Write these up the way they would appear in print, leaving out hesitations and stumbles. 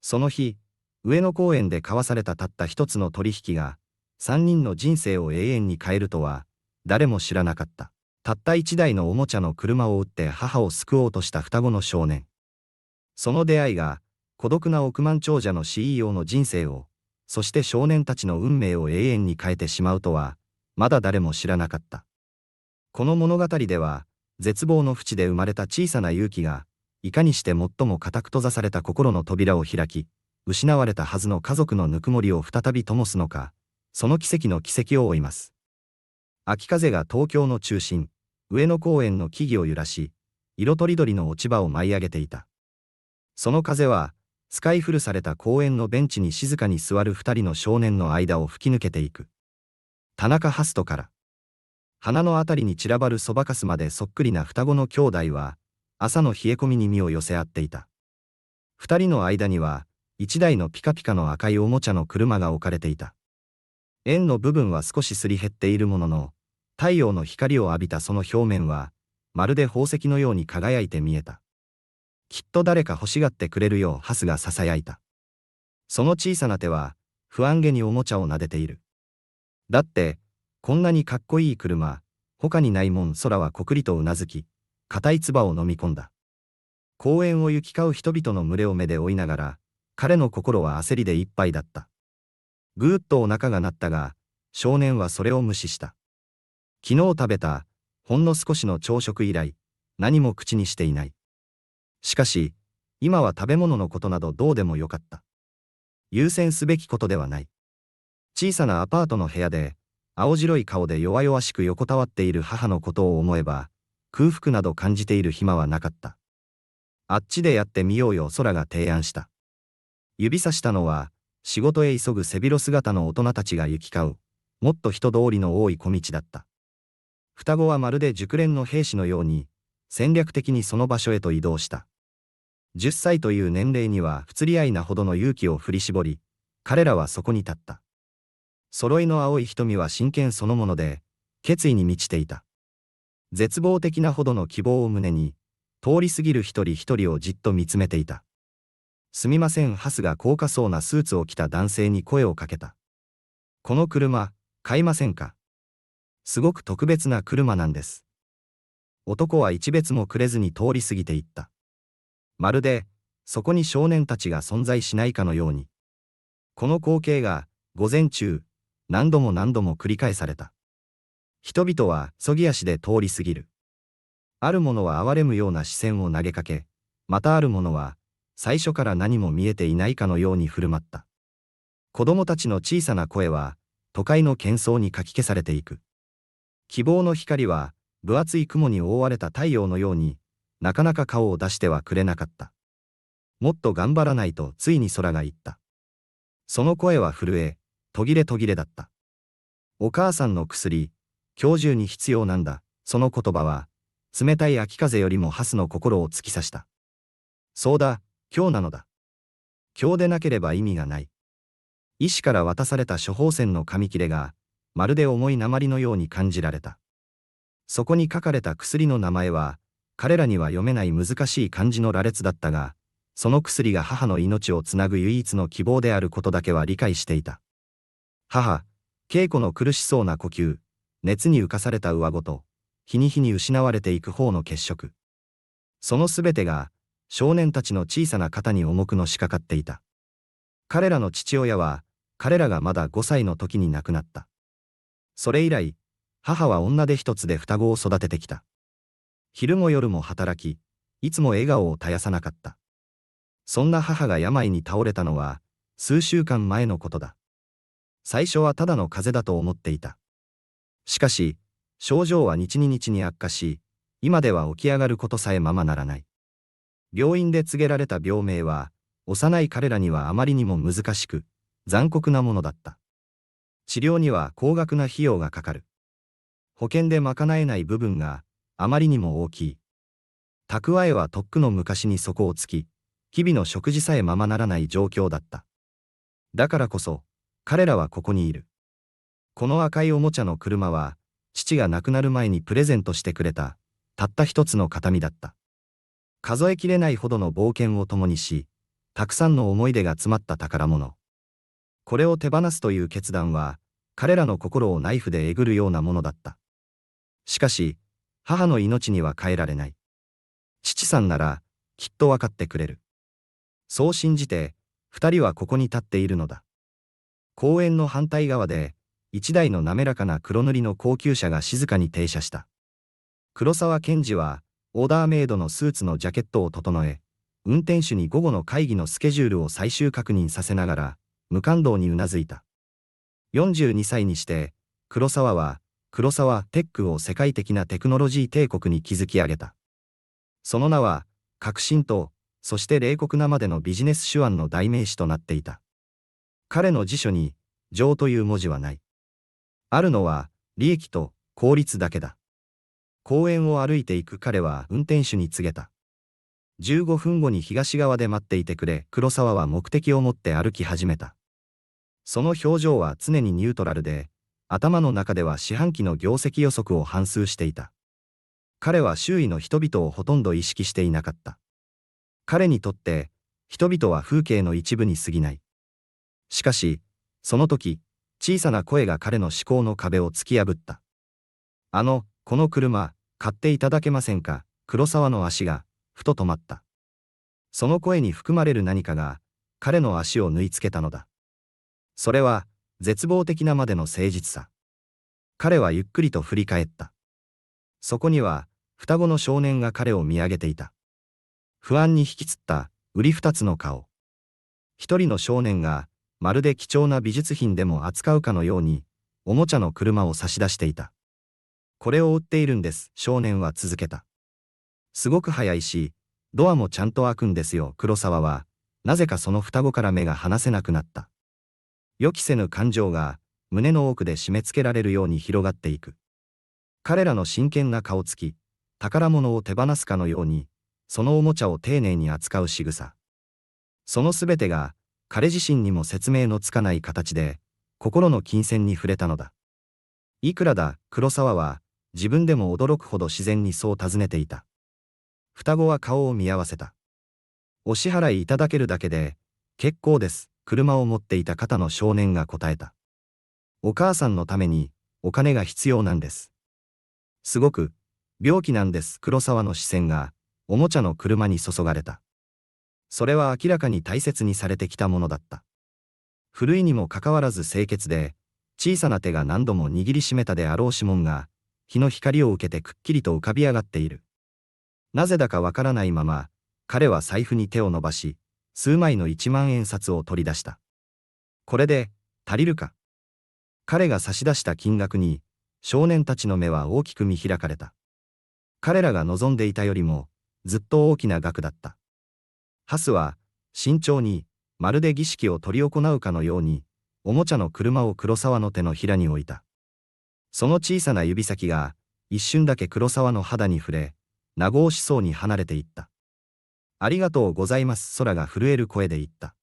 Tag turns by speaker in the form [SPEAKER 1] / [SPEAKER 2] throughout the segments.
[SPEAKER 1] その日、上野公園で交わされたたった一つの取引が、三人の人生を永遠に変えるとは、誰も知らなかった。たった一台のおもちゃの車を売って母を救おうとした双子の少年。その出会いが、孤独な億万長者の CEO の人生を、そして少年たちの運命を永遠に変えてしまうとは、まだ誰も知らなかった。この物語では、絶望の淵で生まれた小さな勇気が、いかにして最も固く閉ざされた心の扉を開き、失われたはずの家族のぬくもりを再び灯すのか、その奇跡の軌跡を追います。秋風が東京の中心、上野公園の木々を揺らし、色とりどりの落ち葉を舞い上げていた。その風は、使い古された公園のベンチに静かに座る二人の少年の間を吹き抜けていく。田中ハストから、鼻のあたりに散らばるそばかすまでそっくりな双子の兄弟は、朝の冷え込みに身を寄せ合っていた。二人の間には、一台のピカピカの赤いおもちゃの車が置かれていた。円の部分は少しすり減っているものの、太陽の光を浴びたその表面は、まるで宝石のように輝いて見えた。きっと誰か欲しがってくれるようハスが囁いた。その小さな手は、不安げにおもちゃを撫でている。だって、こんなにかっこいい車、他にないもん。空はこくりとうなずき、硬い唾を飲み込んだ。公園を行き交う人々の群れを目で追いながら、彼の心は焦りでいっぱいだった。ぐーっとお腹が鳴ったが、少年はそれを無視した。昨日食べた、ほんの少しの朝食以来、何も口にしていない。しかし、今は食べ物のことなどどうでもよかった。優先すべきことではない。小さなアパートの部屋で、青白い顔で弱々しく横たわっている母のことを思えば、空腹など感じている暇はなかった。あっちでやってみようよ。空が提案した。指さしたのは、仕事へ急ぐ背広姿の大人たちが行き交う、もっと人通りの多い小道だった。双子はまるで熟練の兵士のように、戦略的にその場所へと移動した。10歳という年齢には不釣り合いなほどの勇気を振り絞り、彼らはそこに立った。揃いの青い瞳は真剣そのもので、決意に満ちていた。絶望的なほどの希望を胸に、通り過ぎる一人一人をじっと見つめていた。すみません。ハスが高価そうなスーツを着た男性に声をかけた。この車、買いませんか？すごく特別な車なんです。男は一別もくれずに通り過ぎていった。まるで、そこに少年たちが存在しないかのように。この光景が、午前中、何度も何度も繰り返された。人々は、そぎ足で通り過ぎる。ある者は哀れむような視線を投げかけ、またある者は、最初から何も見えていないかのように振る舞った。子供たちの小さな声は、都会の喧騒にかき消されていく。希望の光は、分厚い雲に覆われた太陽のように、なかなか顔を出してはくれなかった。もっと頑張らないと、ついに空が言った。その声は震え、途切れ途切れだった。お母さんの薬、今日中に必要なんだ。その言葉は、冷たい秋風よりもハスの心を突き刺した。そうだ、今日なのだ。今日でなければ意味がない。医師から渡された処方箋の紙切れが、まるで重い鉛のように感じられた。そこに書かれた薬の名前は、彼らには読めない難しい漢字の羅列だったが、その薬が母の命をつなぐ唯一の希望であることだけは理解していた。母、恵子の苦しそうな呼吸、熱に浮かされた上ごと、日に日に失われていく方の血色。そのすべてが、少年たちの小さな肩に重くのしかかっていた。彼らの父親は、彼らがまだ5歳の時に亡くなった。それ以来、母は女手一つで双子を育ててきた。昼も夜も働き、いつも笑顔を絶やさなかった。そんな母が病に倒れたのは、数週間前のことだ。最初はただの風邪だと思っていた。しかし、症状は日に日に悪化し、今では起き上がることさえままならない。病院で告げられた病名は、幼い彼らにはあまりにも難しく、残酷なものだった。治療には高額な費用がかかる。保険で賄えない部分があまりにも大きい。蓄えはとっくの昔に底をつき、日々の食事さえままならない状況だった。だからこそ、彼らはここにいる。この赤いおもちゃの車は、父が亡くなる前にプレゼントしてくれた、たった一つの形見だった。数えきれないほどの冒険を共にし、たくさんの思い出が詰まった宝物。これを手放すという決断は、彼らの心をナイフでえぐるようなものだった。しかし、母の命には代えられない。父さんなら、きっとわかってくれる。そう信じて、二人はここに立っているのだ。公園の反対側で、一台の滑らかな黒塗りの高級車が静かに停車した。黒沢健二は、オーダーメイドのスーツのジャケットを整え、運転手に午後の会議のスケジュールを最終確認させながら、無感動にうなずいた。42歳にして、黒沢は、黒沢テックを世界的なテクノロジー帝国に築き上げた。その名は、革新と、そして冷酷なまでのビジネス手腕の代名詞となっていた。彼の辞書に、情という文字はない。あるのは、利益と効率だけだ。公園を歩いていく彼は運転手に告げた。15分後に東側で待っていてくれ。黒沢は目的を持って歩き始めた。その表情は常にニュートラルで、頭の中では四半期の業績予測を反芻していた。彼は周囲の人々をほとんど意識していなかった。彼にとって、人々は風景の一部に過ぎない。しかし、その時、小さな声が彼の思考の壁を突き破った。この車、買っていただけませんか。黒沢の足が、ふと止まった。その声に含まれる何かが、彼の足を縫い付けたのだ。それは、絶望的なまでの誠実さ。彼はゆっくりと振り返った。そこには、双子の少年が彼を見上げていた。不安に引きつった、うり二つの顔。一人の少年が、まるで貴重な美術品でも扱うかのように、おもちゃの車を差し出していた。これを売っているんです、少年は続けた。すごく早いし、ドアもちゃんと開くんですよ。黒沢は、なぜかその双子から目が離せなくなった。予期せぬ感情が、胸の奥で締め付けられるように広がっていく。彼らの真剣な顔つき、宝物を手放すかのように、そのおもちゃを丁寧に扱う仕草。そのすべてが、彼自身にも説明のつかない形で、心の金銭に触れたのだ。いくらだ、黒沢は、自分でも驚くほど自然にそう尋ねていた。双子は顔を見合わせた。お支払いいただけるだけで、結構です、車を持っていた肩の少年が答えた。お母さんのために、お金が必要なんです。すごく、病気なんです。黒沢の視線が、おもちゃの車に注がれた。それは明らかに大切にされてきたものだった。古いにもかかわらず清潔で、小さな手が何度も握りしめたであろう指紋が、日の光を受けてくっきりと浮かび上がっている。なぜだかわからないまま、彼は財布に手を伸ばし、数枚の1万円札を取り出した。これで、足りるか。彼が差し出した金額に、少年たちの目は大きく見開かれた。彼らが望んでいたよりも、ずっと大きな額だった。ハスは、慎重に、まるで儀式を執り行うかのように、おもちゃの車を黒沢の手のひらに置いた。その小さな指先が、一瞬だけ黒沢の肌に触れ、和おしそうに離れていった。ありがとうございます。空が震える声で言った。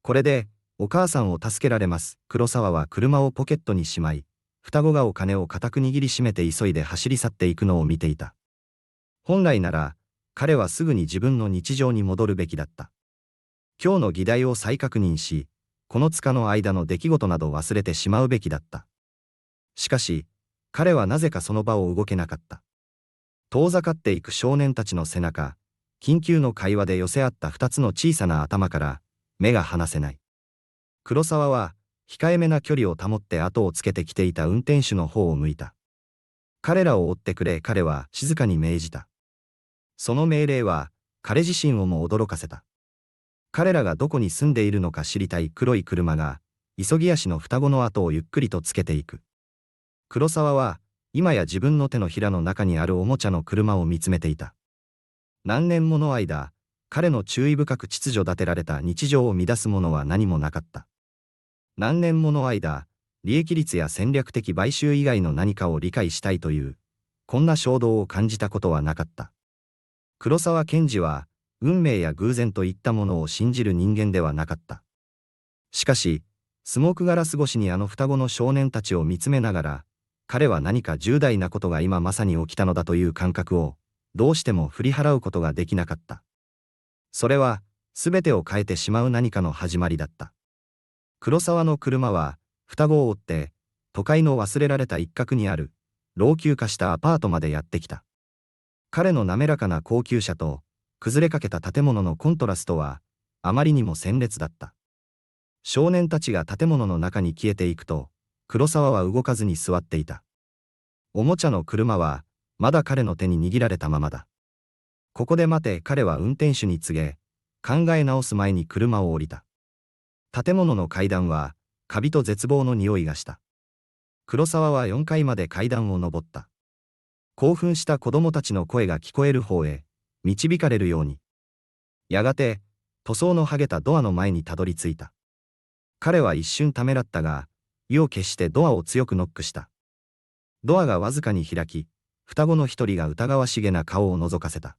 [SPEAKER 1] これで、お母さんを助けられます。黒沢は車をポケットにしまい、双子がお金を固く握りしめて急いで走り去っていくのを見ていた。本来なら、彼はすぐに自分の日常に戻るべきだった。今日の議題を再確認し、この2日の間の出来事など忘れてしまうべきだった。しかし、彼はなぜかその場を動けなかった。遠ざかっていく少年たちの背中、緊急の会話で寄せ合った2つの小さな頭から、目が離せない。黒沢は、控えめな距離を保って後をつけてきていた運転手の方を向いた。彼らを追ってくれ。彼は静かに命じた。その命令は、彼自身をも驚かせた。彼らがどこに住んでいるのか知りたい。黒い車が、急ぎ足の双子の後をゆっくりとつけていく。黒沢は、今や自分の手のひらの中にあるおもちゃの車を見つめていた。何年もの間、彼の注意深く秩序立てられた日常を乱すものは何もなかった。何年もの間、利益率や戦略的買収以外の何かを理解したいという、こんな衝動を感じたことはなかった。黒沢健二は、運命や偶然といったものを信じる人間ではなかった。しかし、スモークガラス越しにあの双子の少年たちを見つめながら、彼は何か重大なことが今まさに起きたのだという感覚を、どうしても振り払うことができなかった。それは、すべてを変えてしまう何かの始まりだった。黒沢の車は、双子を追って、都会の忘れられた一角にある、老朽化したアパートまでやってきた。彼の滑らかな高級車と、崩れかけた建物のコントラストは、あまりにも鮮烈だった。少年たちが建物の中に消えていくと、黒沢は動かずに座っていた。おもちゃの車は、まだ彼の手に握られたままだ。ここで待て、彼は運転手に告げ、考え直す前に車を降りた。建物の階段は、カビと絶望の匂いがした。黒沢は4階まで階段を上った。興奮した子供たちの声が聞こえる方へ、導かれるように。やがて、塗装の剥げたドアの前にたどり着いた。彼は一瞬ためらったが、意を決してドアを強くノックした。ドアがわずかに開き、双子の一人が疑わしげな顔を覗かせた。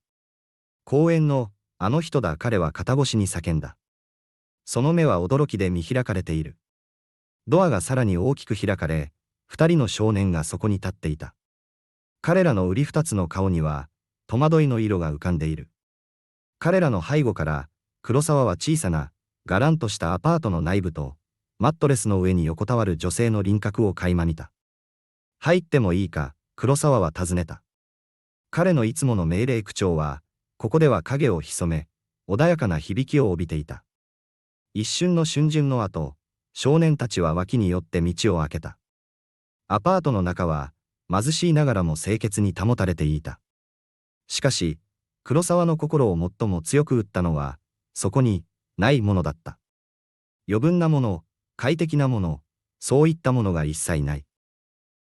[SPEAKER 1] 公園の、あの人だ、彼は肩越しに叫んだ。その目は驚きで見開かれている。ドアがさらに大きく開かれ、二人の少年がそこに立っていた。彼らの瓜二つの顔には、戸惑いの色が浮かんでいる。彼らの背後から、黒沢は小さな、がらんとしたアパートの内部と、マットレスの上に横たわる女性の輪郭を垣間見た。入ってもいいか、黒沢は尋ねた。彼のいつもの命令口調は、ここでは影を潜め、穏やかな響きを帯びていた。一瞬の逡巡の後、少年たちは脇に寄って道を開けた。アパートの中は、貧しいながらも清潔に保たれていた。しかし、黒沢の心を最も強く打ったのは、そこに、ないものだった。余分なもの、快適なもの、そういったものが一切ない。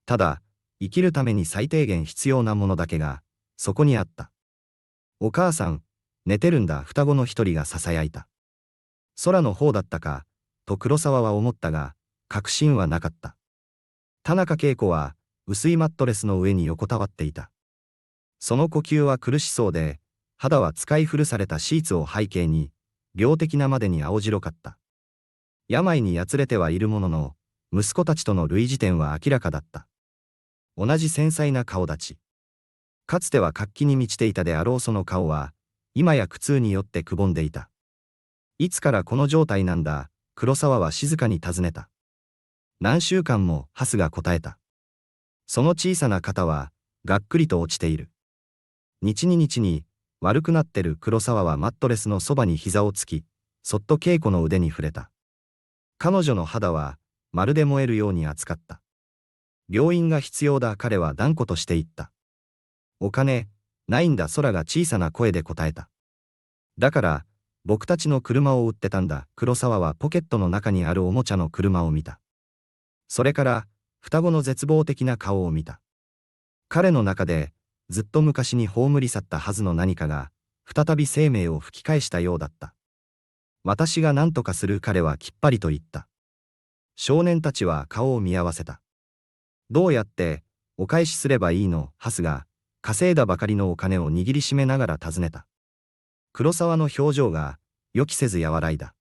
[SPEAKER 1] ただ、生きるために最低限必要なものだけが、そこにあった。お母さん、寝てるんだ、双子の一人が囁いた。空の方だったか、と黒沢は思ったが、確信はなかった。田中恵子は、薄いマットレスの上に横たわっていた。その呼吸は苦しそうで、肌は使い古されたシーツを背景に、病的なまでに青白かった。病にやつれてはいるものの、息子たちとの類似点は明らかだった。同じ繊細な顔立ち。かつては活気に満ちていたであろうその顔は、今や苦痛によってくぼんでいた。いつからこの状態なんだ、黒沢は静かに尋ねた。何週間も、ハスが答えた。その小さな肩は、がっくりと落ちている。日に日に、悪くなってる黒沢はマットレスのそばに膝をつき、そっと恵子の腕に触れた。彼女の肌は、まるで燃えるように熱かった。病院が必要だ、彼は断固として言った。お金、ないんだ、空が小さな声で答えた。だから、僕たちの車を売ってたんだ、黒沢はポケットの中にあるおもちゃの車を見た。それから、双子の絶望的な顔を見た。彼の中で、ずっと昔に葬り去ったはずの何かが、再び生命を吹き返したようだった。私が何とかする、彼はきっぱりと言った。少年たちは顔を見合わせた。どうやって、お返しすればいいの、ハスが、稼いだばかりのお金を握りしめながら尋ねた。黒沢の表情が、予期せず和らいだ。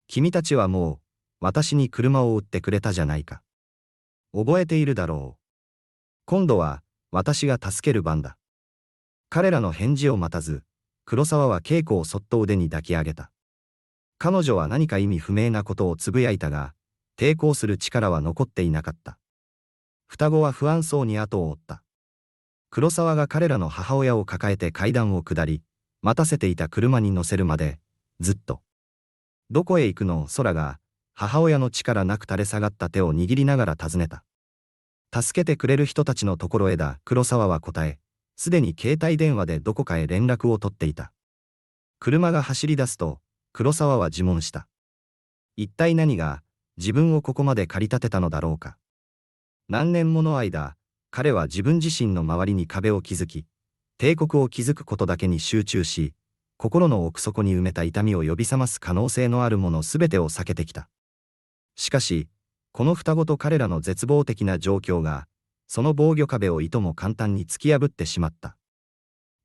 [SPEAKER 1] 君たちはもう、私に車を売ってくれたじゃないか。覚えているだろう。今度は、私が助ける番だ。彼らの返事を待たず、黒沢は恵子をそっと腕に抱き上げた。彼女は何か意味不明なことをつぶやいたが、抵抗する力は残っていなかった。双子は不安そうに後を追った。黒沢が彼らの母親を抱えて階段を下り、待たせていた車に乗せるまで、ずっと。どこへ行くの、空が、母親の力なく垂れ下がった手を握りながら尋ねた。助けてくれる人たちのところへだ、黒沢は答え、すでに携帯電話でどこかへ連絡を取っていた。車が走り出すと、黒沢は自問した。一体何が、自分をここまで駆り立てたのだろうか。何年もの間、彼は自分自身の周りに壁を築き、帝国を築くことだけに集中し、心の奥底に埋めた痛みを呼び覚ます可能性のあるものすべてを避けてきた。しかし、この双子と彼らの絶望的な状況が、その防御壁をいとも簡単に突き破ってしまった。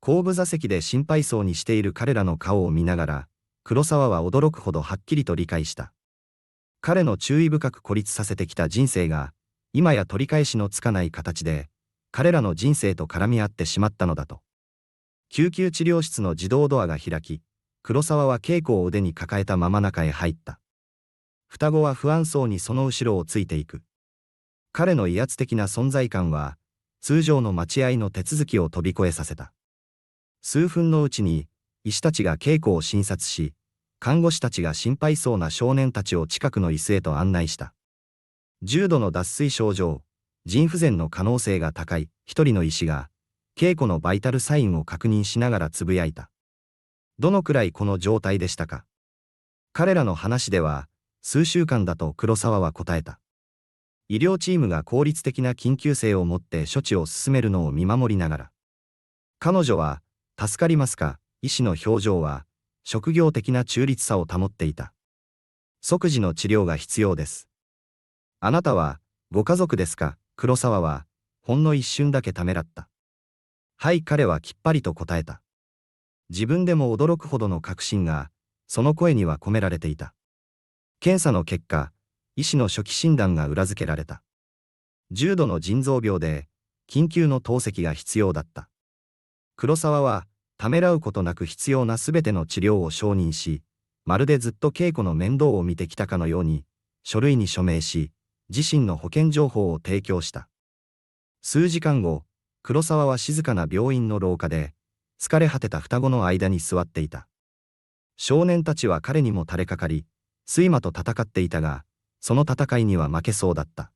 [SPEAKER 1] 後部座席で心配そうにしている彼らの顔を見ながら、黒沢は驚くほどはっきりと理解した。彼の注意深く孤立させてきた人生が、今や取り返しのつかない形で、彼らの人生と絡み合ってしまったのだと。救急治療室の自動ドアが開き、黒沢は稽古を腕に抱えたまま中へ入った。双子は不安そうにその後ろをついていく。彼の威圧的な存在感は、通常の待合の手続きを飛び越えさせた。数分のうちに、医師たちが稽古を診察し、看護師たちが心配そうな少年たちを近くの椅子へと案内した。重度の脱水症状、腎不全の可能性が高い一人の医師が、稽古のバイタルサインを確認しながらつぶやいた。どのくらいこの状態でしたか。彼らの話では、数週間だと黒沢は答えた。医療チームが効率的な緊急性を持って処置を進めるのを見守りながら。彼女は、助かりますか。医師の表情は、職業的な中立さを保っていた。即時の治療が必要です。あなたは、ご家族ですか。黒沢は、ほんの一瞬だけためらった。はい、彼はきっぱりと答えた。自分でも驚くほどの確信が、その声には込められていた。検査の結果、医師の初期診断が裏付けられた。重度の腎臓病で、緊急の透析が必要だった。黒沢は、ためらうことなく必要なすべての治療を承認し、まるでずっと稽古の面倒を見てきたかのように、書類に署名し、自身の保険情報を提供した。数時間後、黒沢は静かな病院の廊下で、疲れ果てた双子の間に座っていた。少年たちは彼にも垂れかかり、睡魔と戦っていたが、その戦いには負けそうだった。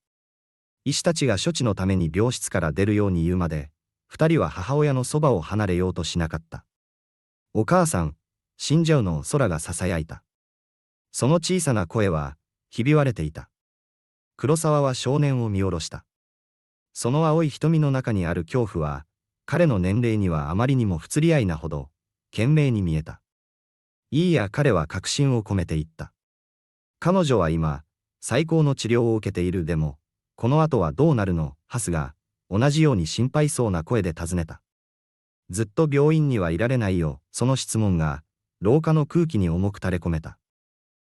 [SPEAKER 1] 医師たちが処置のために病室から出るように言うまで、二人は母親のそばを離れようとしなかった。お母さん、死んじゃうのを空が囁いた。その小さな声は、ひび割れていた。黒沢は少年を見下ろした。その青い瞳の中にある恐怖は、彼の年齢にはあまりにも不釣り合いなほど、懸命に見えた。いいや、彼は確信を込めて言った。彼女は今、最高の治療を受けている。でも、この後はどうなるの。ハスが、同じように心配そうな声で尋ねた。ずっと病院にはいられないよ。その質問が、廊下の空気に重く垂れ込めた。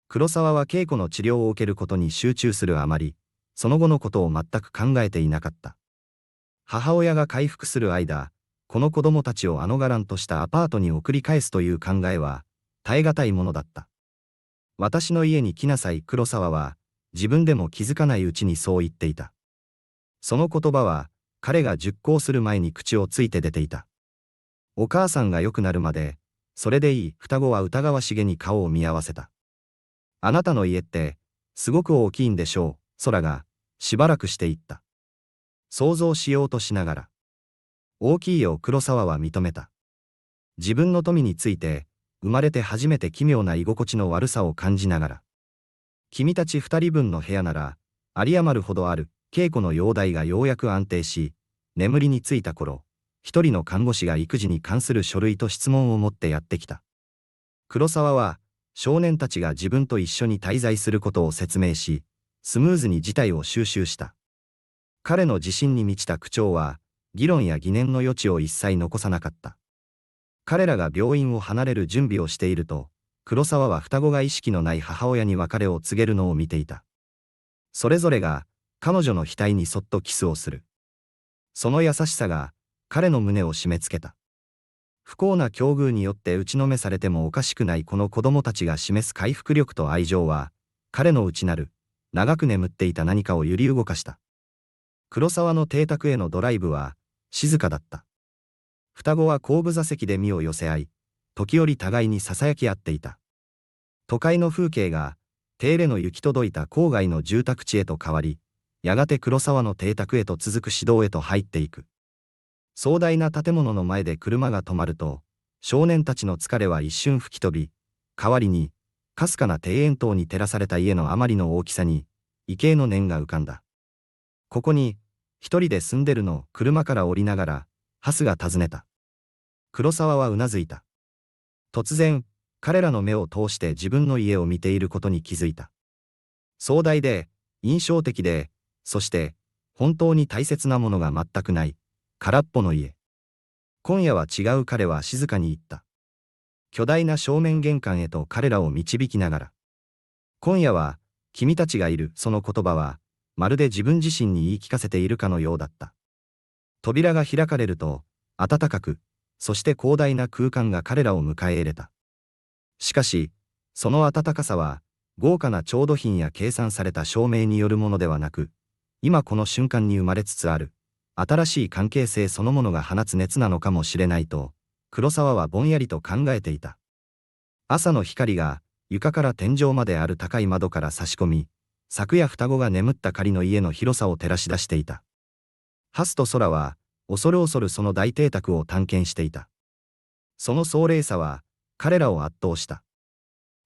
[SPEAKER 1] 黒沢は稽古の治療を受けることに集中するあまり、その後のことを全く考えていなかった。母親が回復する間、この子供たちをあのがらんとしたアパートに送り返すという考えは、耐え難いものだった。私の家に来なさい。黒沢は、自分でも気づかないうちにそう言っていた。その言葉は、彼が熟考する前に口をついて出ていた。お母さんが良くなるまで、それでいい。双子は疑わしげに顔を見合わせた。あなたの家って、すごく大きいんでしょう。空が、しばらくして言った。想像しようとしながら。大きいよ。黒沢は認めた。自分の富について、生まれて初めて奇妙な居心地の悪さを感じながら。君たち二人分の部屋なら、有り余るほどある。稽古の容体がようやく安定し、眠りについた頃、一人の看護師が育児に関する書類と質問を持ってやってきた。黒沢は、少年たちが自分と一緒に滞在することを説明し、スムーズに事態を収拾した。彼の自信に満ちた口調は、議論や疑念の余地を一切残さなかった。彼らが病院を離れる準備をしていると、黒沢は双子が意識のない母親に別れを告げるのを見ていた。それぞれが、彼女の額にそっとキスをする。その優しさが、彼の胸を締め付けた。不幸な境遇によって打ちのめされてもおかしくないこの子供たちが示す回復力と愛情は、彼の内なる、長く眠っていた何かを揺り動かした。黒沢の邸宅へのドライブは、静かだった。双子は後部座席で身を寄せ合い、時折互いに囁き合っていた。都会の風景が、手入れの行き届いた郊外の住宅地へと変わり、やがて黒沢の邸宅へと続く市道へと入っていく。壮大な建物の前で車が止まると、少年たちの疲れは一瞬吹き飛び、代わりに、かすかな庭園灯に照らされた家のあまりの大きさに、畏敬の念が浮かんだ。ここに、一人で住んでるの。車から降りながら、ハスが尋ねた。黒沢はうなずいた。突然、彼らの目を通して自分の家を見ていることに気づいた。壮大で、印象的で、そして、本当に大切なものが全くない、空っぽの家。今夜は違う。彼は静かに言った。巨大な正面玄関へと彼らを導きながら。今夜は、君たちがいる。その言葉は、まるで自分自身に言い聞かせているかのようだった。扉が開かれると、暖かく、そして広大な空間が彼らを迎え入れた。しかし、その温かさは、豪華な調度品や計算された照明によるものではなく、今この瞬間に生まれつつある、新しい関係性そのものが放つ熱なのかもしれないと、黒沢はぼんやりと考えていた。朝の光が、床から天井まである高い窓から差し込み、昨夜双子が眠った仮の家の広さを照らし出していた。ハスと空は、恐る恐るその大邸宅を探検していた。その壮麗さは、彼らを圧倒した。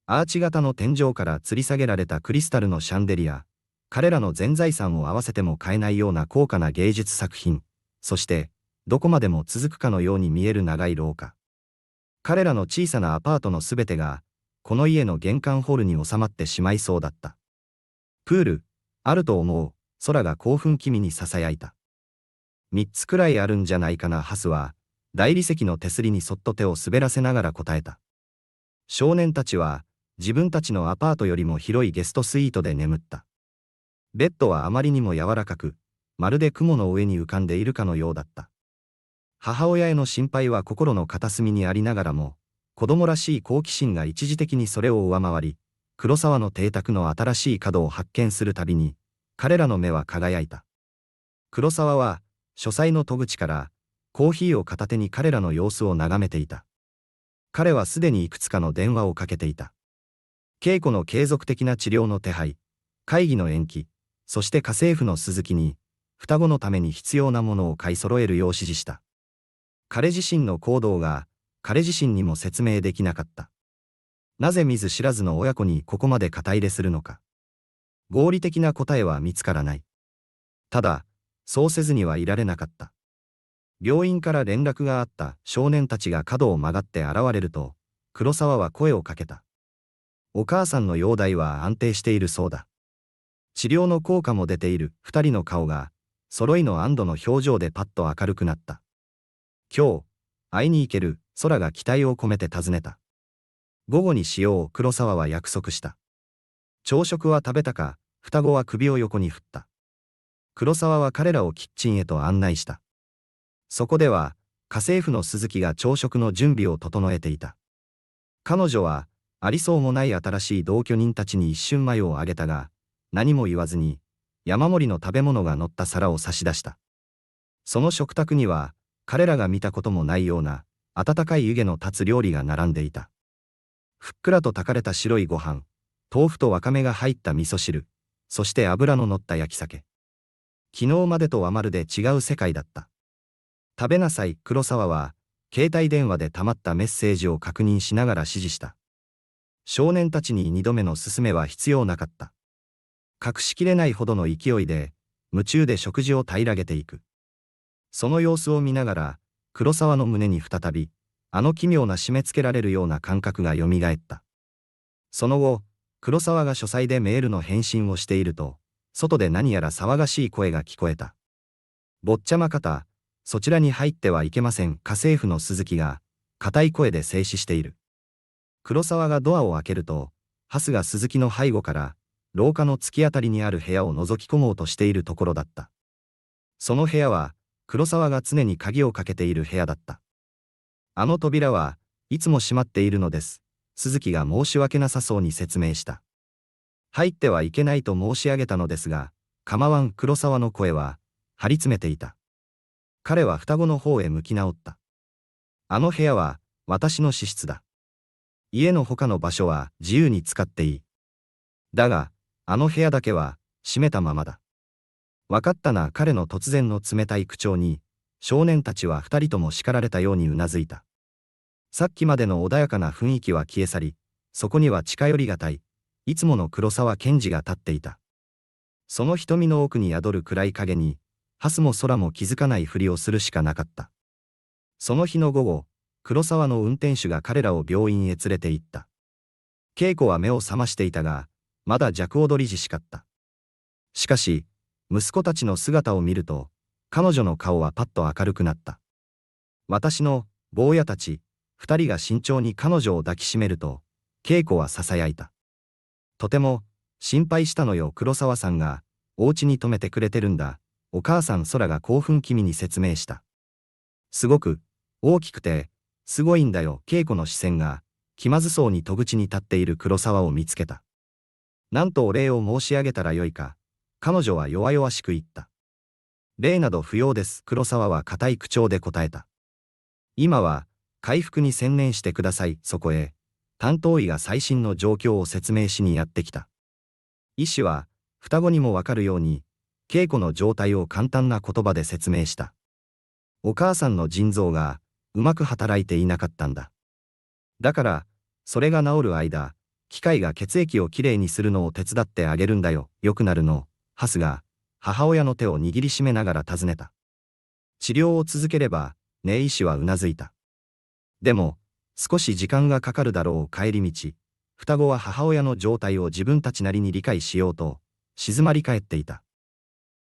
[SPEAKER 1] アーチ型の天井から吊り下げられたクリスタルのシャンデリア、彼らの全財産を合わせても買えないような高価な芸術作品、そして、どこまでも続くかのように見える長い廊下。彼らの小さなアパートのすべてが、この家の玄関ホールに収まってしまいそうだった。プール、あると思う、空が興奮気味に囁いた。3つくらいあるんじゃないかな。ハスは、大理石の手すりにそっと手を滑らせながら答えた。少年たちは、自分たちのアパートよりも広いゲストスイートで眠った。ベッドはあまりにも柔らかく、まるで雲の上に浮かんでいるかのようだった。母親への心配は心の片隅にありながらも、子供らしい好奇心が一時的にそれを上回り、黒沢の邸宅の新しい角を発見するたびに、彼らの目は輝いた。黒沢は、書斎の戸口から、コーヒーを片手に彼らの様子を眺めていた。彼はすでにいくつかの電話をかけていた。稽古の継続的な治療の手配、会議の延期、そして家政婦の鈴木に、双子のために必要なものを買い揃えるよう指示した。彼自身の行動が、彼自身にも説明できなかった。なぜ見ず知らずの親子にここまで肩入れするのか。合理的な答えは見つからない。ただ、そうせずにはいられなかった。病院から連絡があった少年たちが角を曲がって現れると、黒沢は声をかけた。お母さんの容体は安定しているそうだ。治療の効果も出ている。二人の顔が、揃いの安堵の表情でパッと明るくなった。今日、会いに行ける、空が期待を込めて尋ねた。午後にしよう。黒沢は約束した。朝食は食べたか。双子は首を横に振った。黒沢は彼らをキッチンへと案内した。そこでは、家政婦の鈴木が朝食の準備を整えていた。彼女は、ありそうもない新しい同居人たちに一瞬眉を上げたが、何も言わずに、山盛りの食べ物が乗った皿を差し出した。その食卓には、彼らが見たこともないような、温かい湯気の立つ料理が並んでいた。ふっくらと炊かれた白いご飯、豆腐とわかめが入った味噌汁、そして油の乗った焼き鮭。昨日までとはまるで違う世界だった。食べなさい。黒沢は、携帯電話で溜まったメッセージを確認しながら指示した。少年たちに二度目の勧めは必要なかった。隠しきれないほどの勢いで、夢中で食事を平らげていく。その様子を見ながら、黒沢の胸に再び、あの奇妙な締め付けられるような感覚がよみがえった。その後、黒沢が書斎でメールの返信をしていると、外で何やら騒がしい声が聞こえた。坊ちゃま方、そちらに入ってはいけません。家政婦の鈴木が、固い声で制止している。黒沢がドアを開けると、ハスが鈴木の背後から、廊下の突き当たりにある部屋を覗き込もうとしているところだった。その部屋は、黒沢が常に鍵をかけている部屋だった。あの扉はいつも閉まっているのです。鈴木が申し訳なさそうに説明した。入ってはいけないと申し上げたのですが、構わん。黒沢の声は、張り詰めていた。彼は双子の方へ向き直った。あの部屋は、私の私室だ。家の他の場所は自由に使っていい。だが、あの部屋だけは、閉めたままだ。わかったな。彼の突然の冷たい口調に、少年たちは二人とも叱られたようにうなずいた。さっきまでの穏やかな雰囲気は消え去り、そこには近寄りがたい、いつもの黒沢検事が立っていた。その瞳の奥に宿る暗い影に、ハスも空も気づかないふりをするしかなかった。その日の午後、黒沢の運転手が彼らを病院へ連れて行った。稽古は目を覚ましていたが、まだ弱踊りじしかった。しかし、息子たちの姿を見ると、彼女の顔はパッと明るくなった。私の坊やたち、二人が慎重に彼女を抱きしめると、稽古は囁いた。とても、心配したのよ。黒沢さんが、お家に泊めてくれてるんだ。お母さん空が興奮気味に説明した。すごく、大きくて、すごいんだよ。稽古の視線が、気まずそうに戸口に立っている黒沢を見つけた。なんとお礼を申し上げたらよいか、彼女は弱々しく言った。礼など不要です。黒沢は固い口調で答えた。今は、回復に専念してください。そこへ、担当医が最新の状況を説明しにやってきた。医師は、双子にもわかるように、稽古の状態を簡単な言葉で説明した。お母さんの腎臓が、うまく働いていなかったんだ。だから、それが治る間、機械が血液をきれいにするのを手伝ってあげるんだよ。よくなるの。ハスが、母親の手を握りしめながら尋ねた。治療を続ければ、ねえ医師はうなずいた。でも、少し時間がかかるだろう。帰り道、双子は母親の状態を自分たちなりに理解しようと、静まり返っていた。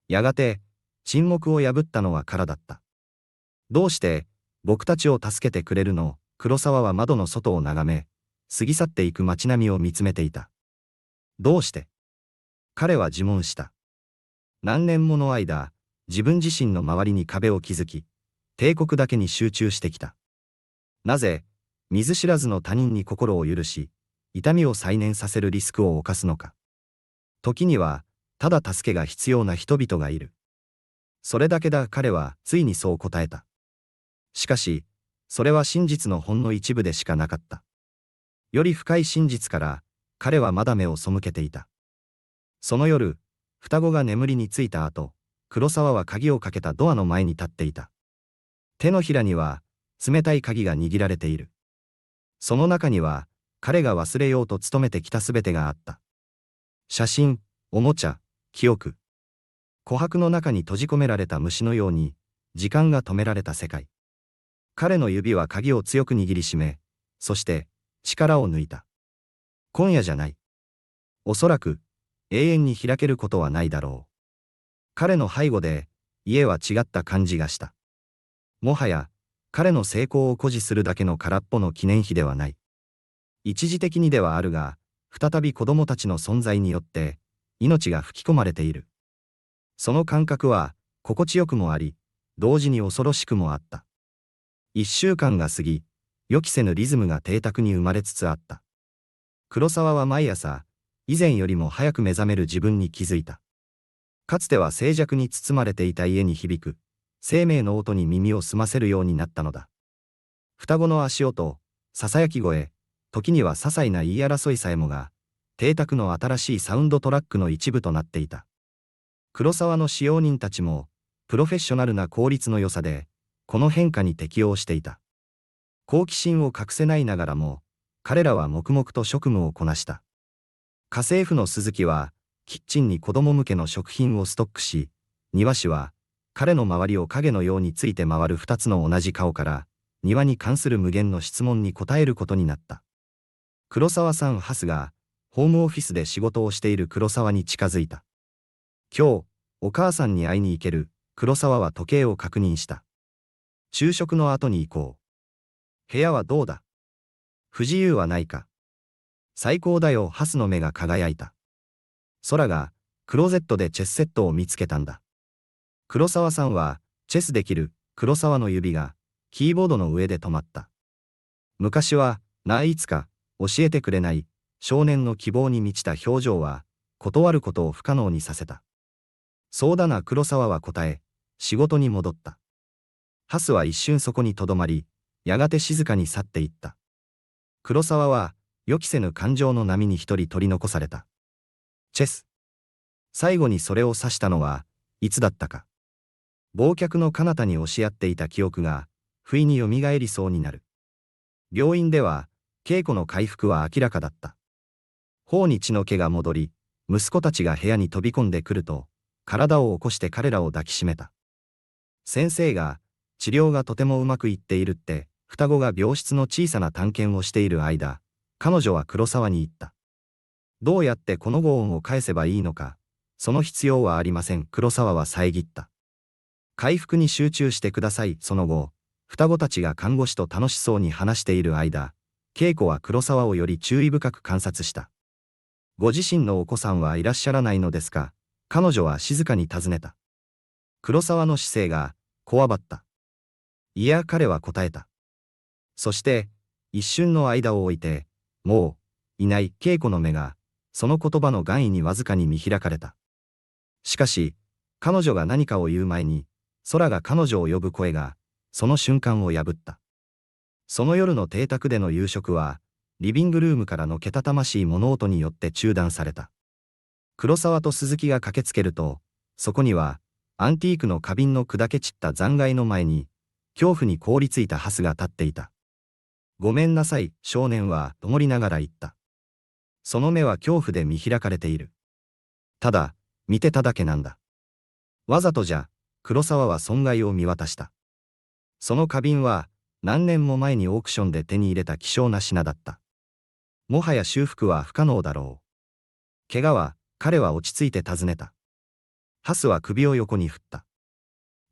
[SPEAKER 1] やがて、沈黙を破ったのはからだった。どうして、僕たちを助けてくれるの？黒沢は窓の外を眺め、過ぎ去っていく街並みを見つめていた。どうして？彼は自問した。何年もの間、自分自身の周りに壁を築き、帝国だけに集中してきた。なぜ、見ず知らずの他人に心を許し、痛みを再燃させるリスクを冒すのか。時には、ただ助けが必要な人々がいる。それだけだ。彼はついにそう答えた。しかし、それは真実のほんの一部でしかなかった。より深い真実から、彼はまだ目を背けていた。その夜、双子が眠りについた後、黒沢は鍵をかけたドアの前に立っていた。手のひらには、冷たい鍵が握られている。その中には、彼が忘れようと努めてきたすべてがあった。写真、おもちゃ、記憶。琥珀の中に閉じ込められた虫のように、時間が止められた世界。彼の指は鍵を強く握りしめ、そして、力を抜いた。今夜じゃない。おそらく、永遠に開けることはないだろう。彼の背後で、家は違った感じがした。もはや、彼の成功を誇示するだけの空っぽの記念碑ではない。一時的にではあるが、再び子供たちの存在によって、命が吹き込まれている。その感覚は、心地よくもあり、同時に恐ろしくもあった。1週間が過ぎ、予期せぬリズムが邸宅に生まれつつあった。黒沢は毎朝、以前よりも早く目覚める自分に気づいた。かつては静寂に包まれていた家に響く、生命の音に耳を澄ませるようになったのだ。双子の足音、ささやき声、時には些細な言い争いさえもが、邸宅の新しいサウンドトラックの一部となっていた。黒沢の使用人たちも、プロフェッショナルな効率の良さで、この変化に適応していた。好奇心を隠せないながらも、彼らは黙々と職務をこなした。家政婦の鈴木は、キッチンに子供向けの食品をストックし、庭師は、彼の周りを影のようについて回る二つの同じ顔から、庭に関する無限の質問に答えることになった。黒沢さんハスが、ホームオフィスで仕事をしている黒沢に近づいた。今日、お母さんに会いに行ける。黒沢は時計を確認した。昼食の後に行こう。部屋はどうだ？不自由はないか？最高だよ。ハスの目が輝いた。空が、クローゼットでチェスセットを見つけたんだ。黒沢さんは、チェスできる。黒沢の指が、キーボードの上で止まった。昔は、いつか、教えてくれない、少年の希望に満ちた表情は、断ることを不可能にさせた。そうだな。黒沢は答え、仕事に戻った。ハスは一瞬そこにとどまり、やがて静かに去っていった。黒沢は、予期せぬ感情の波に一人取り残された。チェス。最後にそれを指したのは、いつだったか。忘却の彼方に押し合っていた記憶が、不意によみがえりそうになる。病院では、稽古の回復は明らかだった。頬に血の気が戻り、息子たちが部屋に飛び込んでくると、体を起こして彼らを抱きしめた。先生が、治療がとてもうまくいっているって、双子が病室の小さな探検をしている間、彼女は黒沢に言った。どうやってこのご恩を返せばいいのか、その必要はありません。黒沢は遮った。回復に集中してください。その後、双子たちが看護師と楽しそうに話している間、恵子は黒沢をより注意深く観察した。ご自身のお子さんはいらっしゃらないのですか？彼女は静かに尋ねた。黒沢の姿勢が、こわばった。いや、彼は答えた。そして、一瞬の間を置いて、もう、いない恵子の目が、その言葉の含意にわずかに見開かれた。しかし、彼女が何かを言う前に、空が彼女を呼ぶ声が、その瞬間を破った。その夜の邸宅での夕食は、リビングルームからのけたたましい物音によって中断された。黒沢と鈴木が駆けつけると、そこには、アンティークの花瓶の砕け散った残骸の前に、恐怖に凍りついたハスが立っていた。ごめんなさい、少年は灯りながら言った。その目は恐怖で見開かれている。ただ、見てただけなんだ。わざとじゃ、黒沢は損害を見渡した。その花瓶は、何年も前にオークションで手に入れた希少な品だった。もはや修復は不可能だろう。怪我は、彼は落ち着いて尋ねた。ハスは首を横に振った。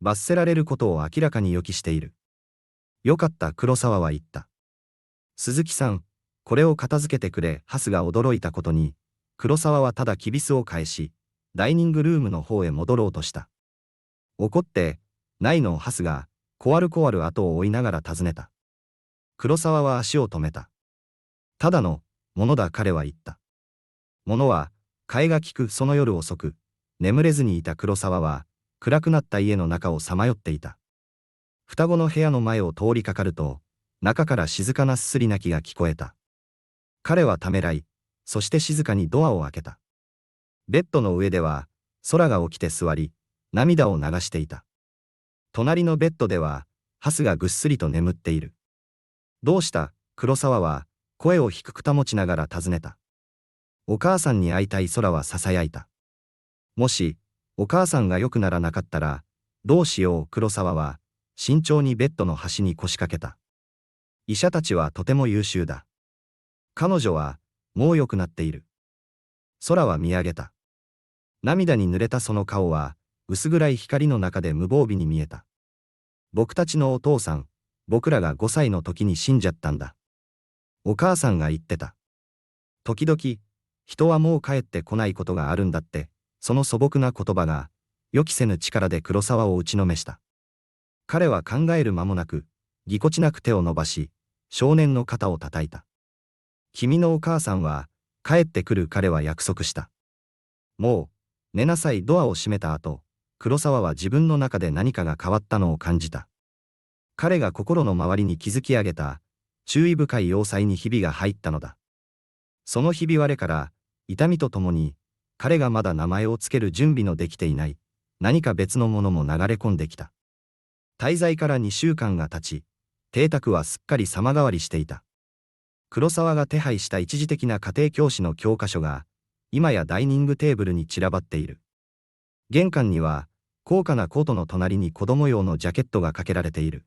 [SPEAKER 1] 罰せられることを明らかに予期している。よかった、黒沢は言った。鈴木さん、これを片付けてくれ。ハスが驚いたことに、黒沢はただきびすを返し、ダイニングルームの方へ戻ろうとした。怒って、ないの。ハスが、こわるこわる後を追いながら尋ねた。黒沢は足を止めた。ただの、ものだ。彼は言った。ものは、替えが利く。その夜遅く、眠れずにいた黒沢は、暗くなった家の中をさまよっていた。双子の部屋の前を通りかかると、中から静かなすすり泣きが聞こえた。彼はためらい、そして静かにドアを開けた。ベッドの上では、空が起きて座り、涙を流していた。隣のベッドでは、ハスがぐっすりと眠っている。どうした？黒沢は、声を低く保ちながら尋ねた。お母さんに会いたい。空は囁いた。もし、お母さんが良くならなかったら、どうしよう。黒沢は、慎重にベッドの端に腰掛けた。医者たちはとても優秀だ。彼女は、もう良くなっている。空は見上げた。涙に濡れたその顔は、薄暗い光の中で無防備に見えた。僕たちのお父さん、僕らが5歳の時に死んじゃったんだ。お母さんが言ってた。時々、人はもう帰ってこないことがあるんだって、その素朴な言葉が、予期せぬ力で黒沢を打ちのめした。彼は考える間もなく、ぎこちなく手を伸ばし、少年の肩を叩いた。君のお母さんは、帰ってくる。彼は約束した。もう、寝なさい。ドアを閉めた後、黒沢は自分の中で何かが変わったのを感じた。彼が心の周りに築き上げた、注意深い要塞にひびが入ったのだ。そのひび割れから、痛みとともに、彼がまだ名前をつける準備のできていない、何か別のものも流れ込んできた。滞在から2週間が経ち、邸宅はすっかり様変わりしていた。黒沢が手配した一時的な家庭教師の教科書が、今やダイニングテーブルに散らばっている。玄関には、高価なコートの隣に子供用のジャケットがかけられている。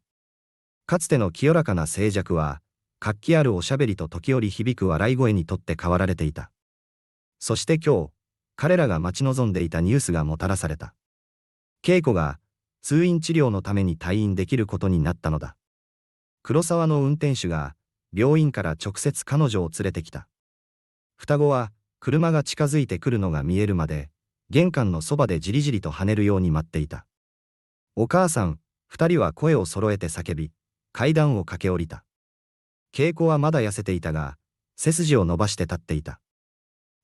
[SPEAKER 1] かつての清らかな静寂は、活気あるおしゃべりと時折響く笑い声にとって変わられていた。そして今日、彼らが待ち望んでいたニュースがもたらされた。恵子が、通院治療のために退院できることになったのだ。黒沢の運転手が、病院から直接彼女を連れてきた。双子は、車が近づいてくるのが見えるまで、玄関のそばでじりじりと跳ねるように待っていた。お母さん、二人は声を揃えて叫び、階段を駆け下りた。恵子はまだ痩せていたが、背筋を伸ばして立っていた。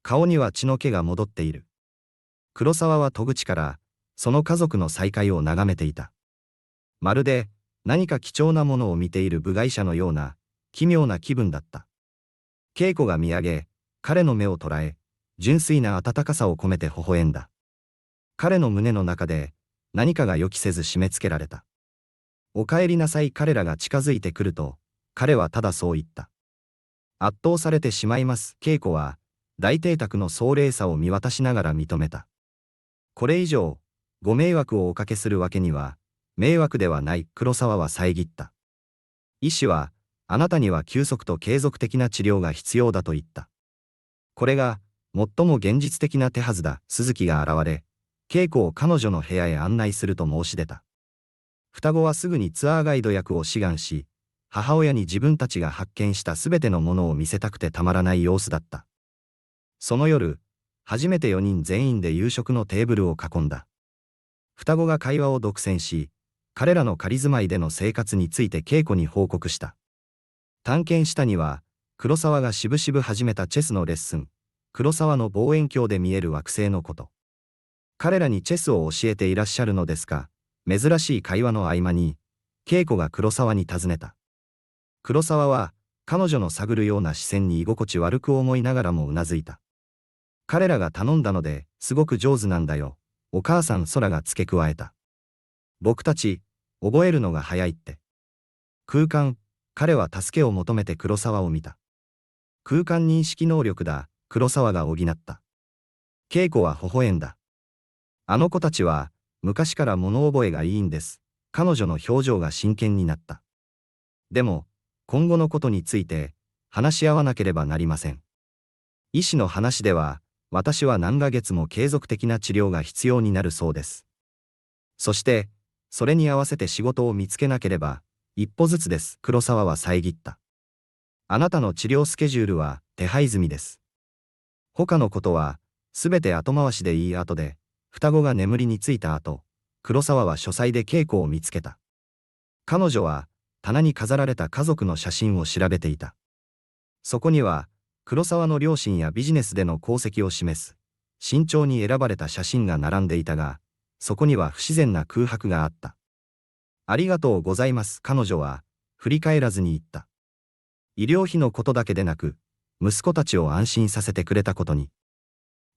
[SPEAKER 1] 顔には血の気が戻っている。黒沢は戸口から、その家族の再会を眺めていた。まるで、何か貴重なものを見ている部外者のような、奇妙な気分だった。恵子が見上げ、彼の目を捉え、純粋な温かさを込めて微笑んだ。彼の胸の中で、何かが予期せず締め付けられた。お帰りなさい。彼らが近づいてくると、彼はただそう言った。圧倒されてしまいます。恵子は、大邸宅の壮麗さを見渡しながら認めた。これ以上、ご迷惑をおかけするわけには、迷惑ではない。黒沢は遮った。医師は、あなたには休息と継続的な治療が必要だと言った。これが、最も現実的な手はずだ。鈴木が現れ、恵子を彼女の部屋へ案内すると申し出た。双子はすぐにツアーガイド役を志願し、母親に自分たちが発見したすべてのものを見せたくてたまらない様子だった。その夜、初めて4人全員で夕食のテーブルを囲んだ。双子が会話を独占し、彼らの仮住まいでの生活について恵子に報告した。探検したには、黒沢がしぶしぶ始めたチェスのレッスン、黒沢の望遠鏡で見える惑星のこと。彼らにチェスを教えていらっしゃるのですか。珍しい会話の合間に、恵子が黒沢に尋ねた。黒沢は、彼女の探るような視線に居心地悪く思いながらもうなずいた。彼らが頼んだので、すごく上手なんだよ。お母さん空が付け加えた。僕たち、覚えるのが早いって。空間、彼は助けを求めて黒沢を見た。空間認識能力だ、黒沢が補った。恵子は微笑んだ。あの子たちは、昔から物覚えがいいんです。彼女の表情が真剣になった。でも、今後のことについて、話し合わなければなりません。医師の話では、私は何ヶ月も継続的な治療が必要になるそうです。そして、それに合わせて仕事を見つけなければ、一歩ずつです。黒沢は遮った。あなたの治療スケジュールは手配済みです。他のことは、すべて後回しでいい後で、双子が眠りについた後、黒沢は書斎で恵子を見つけた。彼女は、棚に飾られた家族の写真を調べていた。そこには、黒沢の両親やビジネスでの功績を示す、慎重に選ばれた写真が並んでいたが、そこには不自然な空白があった。ありがとうございます。彼女は、振り返らずに言った。医療費のことだけでなく、息子たちを安心させてくれたことに。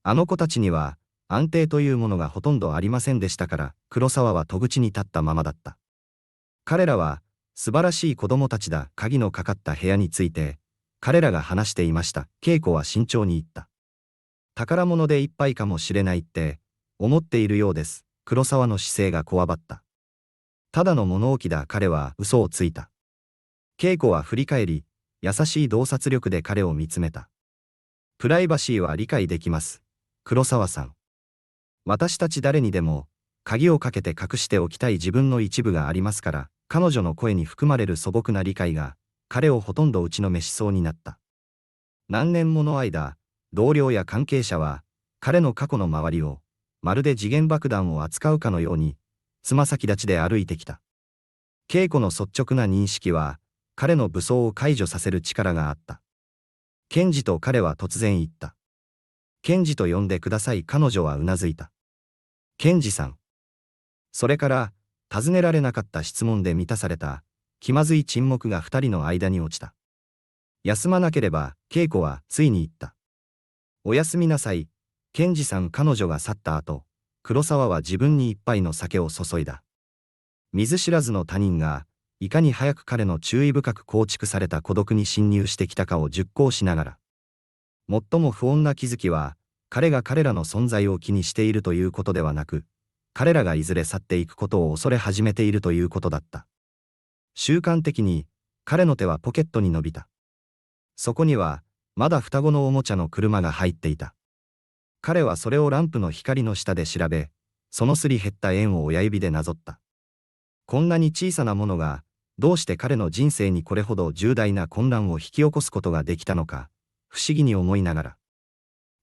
[SPEAKER 1] あの子たちには、安定というものがほとんどありませんでしたから、黒沢は戸口に立ったままだった。彼らは、素晴らしい子供たちだ。鍵のかかった部屋について、彼らが話していました。恵子は慎重に言った。宝物でいっぱいかもしれないって、思っているようです。黒沢の姿勢がこわばった。ただの物置だ。彼は嘘をついた。恵子は振り返り、優しい洞察力で彼を見つめた。プライバシーは理解できます。黒沢さん。私たち誰にでも、鍵をかけて隠しておきたい自分の一部がありますから、彼女の声に含まれる素朴な理解が、彼をほとんど打ちのめしそうになった。何年もの間、同僚や関係者は、彼の過去の周りを、まるで時限爆弾を扱うかのように、つま先立ちで歩いてきた。恵子の率直な認識は、彼の武装を解除させる力があった。ケンジと彼は突然言った。ケンジと呼んでください。彼女はうなずいた。ケンジさん。それから、尋ねられなかった質問で満たされた、気まずい沈黙が二人の間に落ちた。休まなければ、恵子はついに言った。おやすみなさい、ケンジさん。彼女が去った後、黒沢は自分に一杯の酒を注いだ。見ず知らずの他人が、いかに早く彼の注意深く構築された孤独に侵入してきたかを熟考しながら。最も不穏な気づきは、彼が彼らの存在を気にしているということではなく、彼らがいずれ去っていくことを恐れ始めているということだった。習慣的に、彼の手はポケットに伸びた。そこには、まだ双子のおもちゃの車が入っていた。彼はそれをランプの光の下で調べ、そのすり減った円を親指でなぞった。こんなに小さなものが、どうして彼の人生にこれほど重大な混乱を引き起こすことができたのか、不思議に思いながら。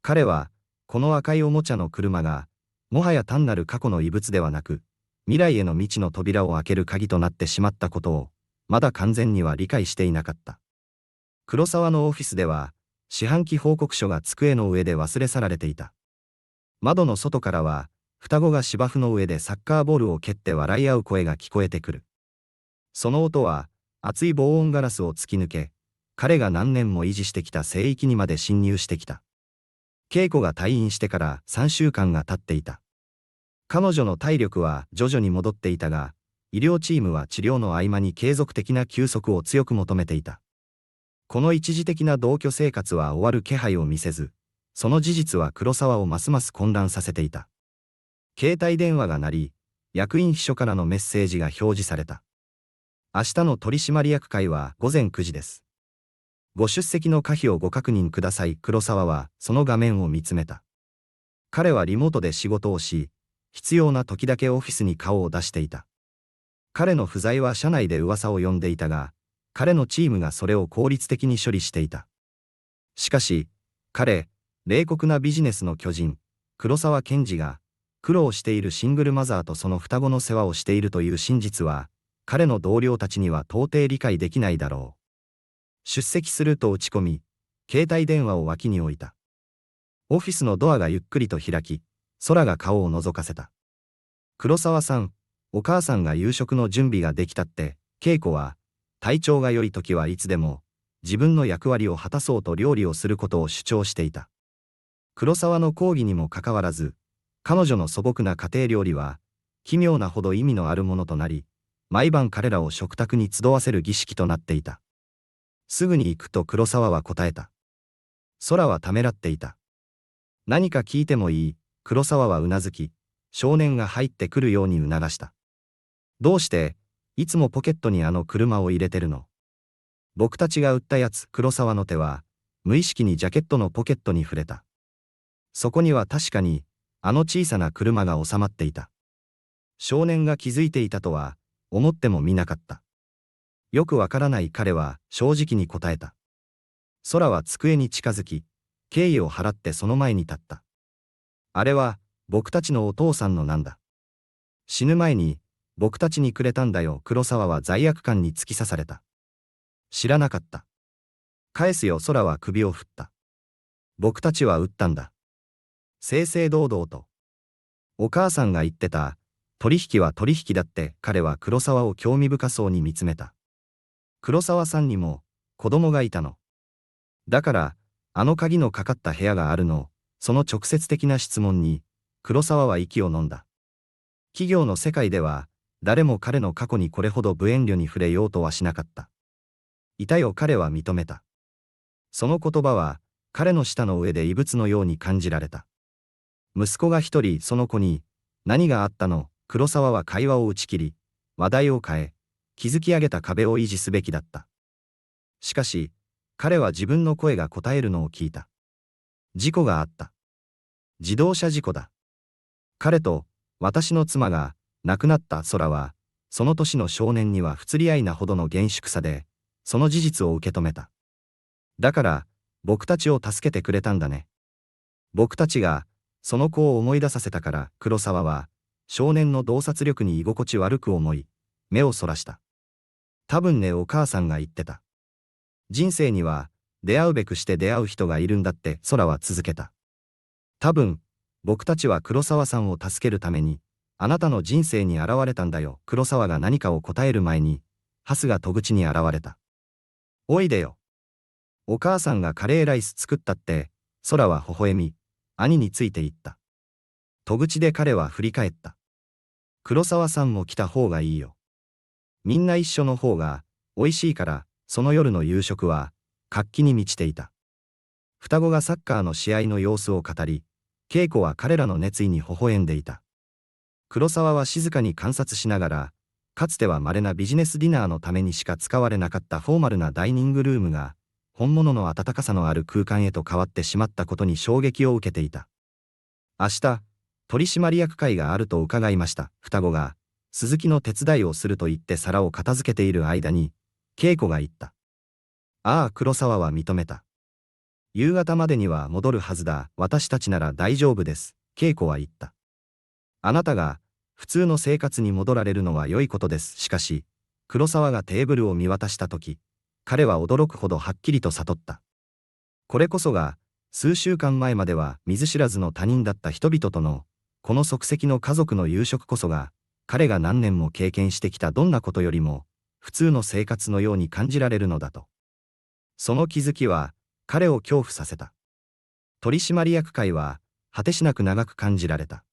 [SPEAKER 1] 彼は、この赤いおもちゃの車が、もはや単なる過去の遺物ではなく、未来への未知の扉を開ける鍵となってしまったことを、まだ完全には理解していなかった。黒沢のオフィスでは、四半期報告書が机の上で忘れ去られていた。窓の外からは、双子が芝生の上でサッカーボールを蹴って笑い合う声が聞こえてくる。その音は、厚い防音ガラスを突き抜け、彼が何年も維持してきた聖域にまで侵入してきた。恵子が退院してから3週間が経っていた。彼女の体力は徐々に戻っていたが、医療チームは治療の合間に継続的な休息を強く求めていた。この一時的な同居生活は終わる気配を見せず、その事実は黒沢をますます混乱させていた。携帯電話が鳴り、役員秘書からのメッセージが表示された。明日の取締役会は午前9時です。ご出席の可否をご確認ください。黒沢はその画面を見つめた。彼はリモートで仕事をし、必要な時だけオフィスに顔を出していた。彼の不在は社内で噂を呼んでいたが、彼のチームがそれを効率的に処理していた。しかし、冷酷なビジネスの巨人、黒沢健二が、苦労しているシングルマザーとその双子の世話をしているという真実は、彼の同僚たちには到底理解できないだろう。出席すると打ち込み、携帯電話を脇に置いた。オフィスのドアがゆっくりと開き、空が顔を覗かせた。黒沢さん、お母さんが夕食の準備ができたって、恵子は、体調が良い時はいつでも、自分の役割を果たそうと料理をすることを主張していた。黒沢の抗議にもかかわらず、彼女の素朴な家庭料理は、奇妙なほど意味のあるものとなり、毎晩彼らを食卓に集わせる儀式となっていた。すぐに行くと黒沢は答えた。空はためらっていた。何か聞いてもいい、黒沢はうなずき、少年が入ってくるように促した。どうして、いつもポケットにあの車を入れてるの？僕たちが売ったやつ。黒沢の手は、無意識にジャケットのポケットに触れた。そこには確かに、あの小さな車が収まっていた。少年が気づいていたとは、思ってもみなかった。よくわからない彼は正直に答えた。空は机に近づき、敬意を払ってその前に立った。あれは、僕たちのお父さんのなんだ。死ぬ前に、僕たちにくれたんだよ。黒沢は罪悪感に突き刺された。知らなかった。返すよ。空は首を振った。僕たちは売ったんだ。正々堂々と。お母さんが言ってた、取引は取引だって。彼は黒沢を興味深そうに見つめた。黒沢さんにも、子供がいたの。だから、あの鍵のかかった部屋があるの。その直接的な質問に、黒沢は息を飲んだ。企業の世界では、誰も彼の過去にこれほど無遠慮に触れようとはしなかった。いたよ。彼は認めた。その言葉は、彼の舌の上で異物のように感じられた。息子が一人、その子に、何があったの？黒沢は会話を打ち切り、話題を変え、築き上げた壁を維持すべきだった。しかし、彼は自分の声が答えるのを聞いた。事故があった。自動車事故だ。彼と、私の妻が、亡くなった。空は、その年の少年には不釣り合いなほどの厳粛さで、その事実を受け止めた。だから、僕たちを助けてくれたんだね。僕たちが、その子を思い出させたから。黒沢は、少年の洞察力に居心地悪く思い、目をそらした。多分ね、お母さんが言ってた。人生には、出会うべくして出会う人がいるんだって。空は続けた。多分、僕たちは黒沢さんを助けるために、あなたの人生に現れたんだよ。黒沢が何かを答える前に、ハスが戸口に現れた。おいでよ。お母さんがカレーライス作ったって。空は微笑み、兄について言った。戸口で彼は振り返った。黒沢さんも来た方がいいよ。みんな一緒の方が、美味しいから。その夜の夕食は、活気に満ちていた。双子がサッカーの試合の様子を語り、恵子は彼らの熱意に微笑んでいた。黒沢は静かに観察しながら、かつては稀なビジネスディナーのためにしか使われなかったフォーマルなダイニングルームが、本物の温かさのある空間へと変わってしまったことに衝撃を受けていた。明日、取締役会があると伺いました。双子が、鈴木の手伝いをすると言って皿を片付けている間に、恵子が言った。ああ、黒沢は認めた。夕方までには戻るはずだ。私たちなら大丈夫です。恵子は言った。あなたが、普通の生活に戻られるのは良いことです。しかし、黒沢がテーブルを見渡したとき、彼は驚くほどはっきりと悟った。これこそが、数週間前までは見ず知らずの他人だった人々との、この即席の家族の夕食こそが、彼が何年も経験してきたどんなことよりも、普通の生活のように感じられるのだと。その気づきは、彼を恐怖させた。取締役会は、果てしなく長く感じられた。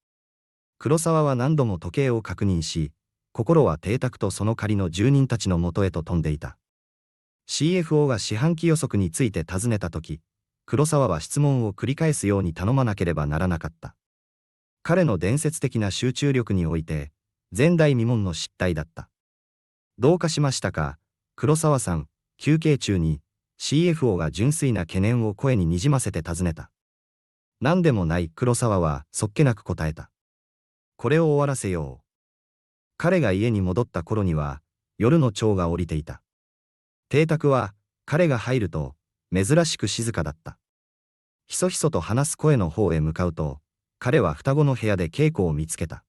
[SPEAKER 1] 黒沢は何度も時計を確認し、心は邸宅とその仮の住人たちのもとへと飛んでいた。CFO が四半期予測について尋ねたとき、黒沢は質問を繰り返すように頼まなければならなかった。彼の伝説的な集中力において、前代未聞の失態だった。どうかしましたか、黒沢さん。休憩中に CFO が純粋な懸念を声ににじませて尋ねた。何でもない。黒沢はそっけなく答えた。これを終わらせよう。彼が家に戻った頃には、夜の蝶が降りていた。邸宅は、彼が入ると、珍しく静かだった。ひそひそと話す声の方へ向かうと、彼は双子の部屋で恵子を見つけた。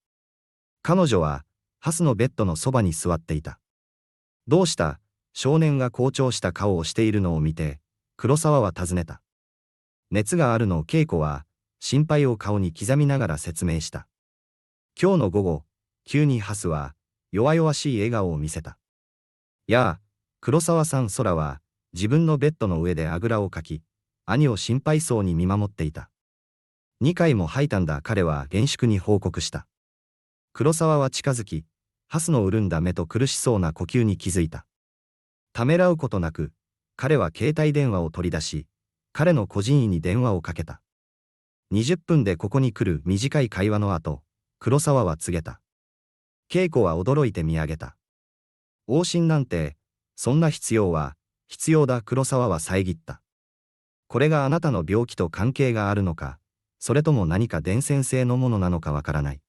[SPEAKER 1] 彼女は、ハスのベッドのそばに座っていた。どうした？少年が紅潮した顔をしているのを見て、黒沢は尋ねた。熱があるのを恵子は、心配を顔に刻みながら説明した。今日の午後、急にハスは、弱々しい笑顔を見せた。やあ、黒沢さん。空は、自分のベッドの上であぐらをかき、兄を心配そうに見守っていた。2回も吐いたんだ。彼は厳粛に報告した。黒沢は近づき、ハスの潤んだ目と苦しそうな呼吸に気づいた。ためらうことなく、彼は携帯電話を取り出し、彼の個人医に電話をかけた。20分でここに来る。短い会話の後、黒沢は告げた。恵子は驚いて見上げた。往診なんて、そんな必要だ。黒沢は遮った。これがあなたの病気と関係があるのか、それとも何か伝染性のものなのかわからない。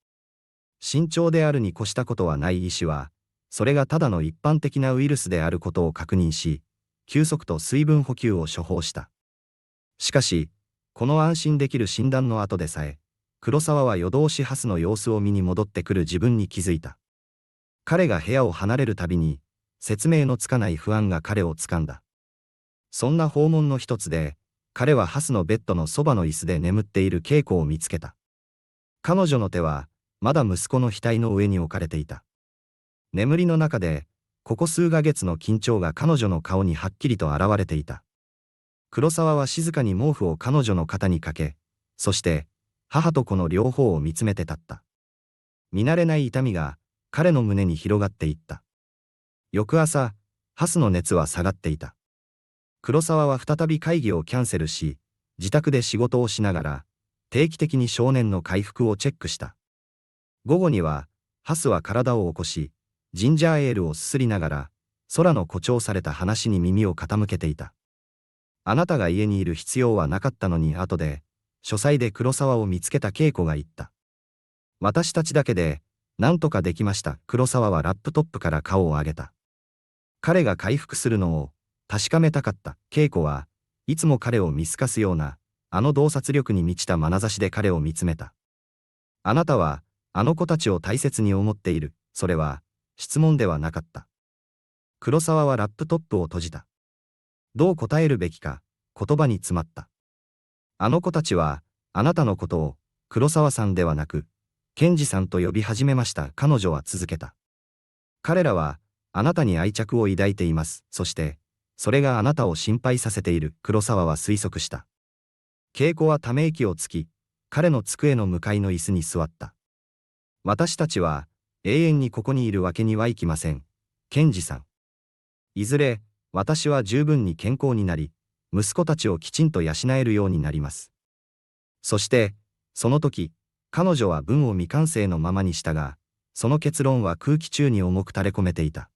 [SPEAKER 1] 慎重であるに越したことはない。医師は、それがただの一般的なウイルスであることを確認し、休息と水分補給を処方した。しかし、この安心できる診断の後でさえ、黒沢は夜通しハスの様子を見に戻ってくる自分に気づいた。彼が部屋を離れるたびに、説明のつかない不安が彼を掴んだ。そんな訪問の一つで、彼はハスのベッドのそばの椅子で眠っている恵子を見つけた。彼女の手は、まだ息子の額の上に置かれていた。眠りの中で、ここ数ヶ月の緊張が彼女の顔にはっきりと現れていた。黒沢は静かに毛布を彼女の肩にかけ、そして、母と子の両方を見つめて立った。見慣れない痛みが、彼の胸に広がっていった。翌朝、ハスの熱は下がっていた。黒沢は再び会議をキャンセルし、自宅で仕事をしながら、定期的に少年の回復をチェックした。午後には、ハスは体を起こし、ジンジャーエールをすすりながら、空の誇張された話に耳を傾けていた。あなたが家にいる必要はなかったのに。後で、書斎で黒沢を見つけた恵子が言った。私たちだけで、なんとかできました。黒沢はラップトップから顔を上げた。彼が回復するのを、確かめたかった。恵子はいつも彼を見透かすような、あの洞察力に満ちた眼差しで彼を見つめた。あなたは、あの子たちを大切に思っている。それは、質問ではなかった。黒沢はラップトップを閉じた。どう答えるべきか、言葉に詰まった。あの子たちは、あなたのことを、黒沢さんではなく、健二さんと呼び始めました。彼女は続けた。彼らは、あなたに愛着を抱いています。そして、それがあなたを心配させている。黒沢は推測した。恵子はため息をつき、彼の机の向かいの椅子に座った。私たちは、永遠にここにいるわけにはいきません。健二さん。いずれ、私は十分に健康になり、息子たちをきちんと養えるようになります。そして、その時、彼女は文を未完成のままにしたが、その結論は空気中に重く垂れ込めていた。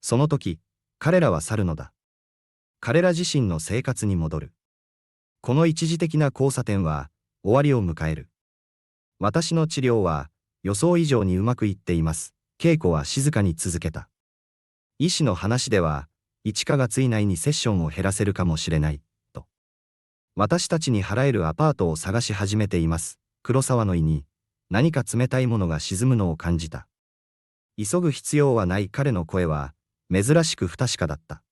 [SPEAKER 1] その時、彼らは去るのだ。彼ら自身の生活に戻る。この一時的な交差点は、終わりを迎える。私の治療は、予想以上にうまくいっています。恵子は静かに続けた。医師の話では、1ヶ月以内にセッションを減らせるかもしれない、と。私たちに払えるアパートを探し始めています。黒沢の胃に、何か冷たいものが沈むのを感じた。急ぐ必要はない。彼の声は、珍しく不確かだった。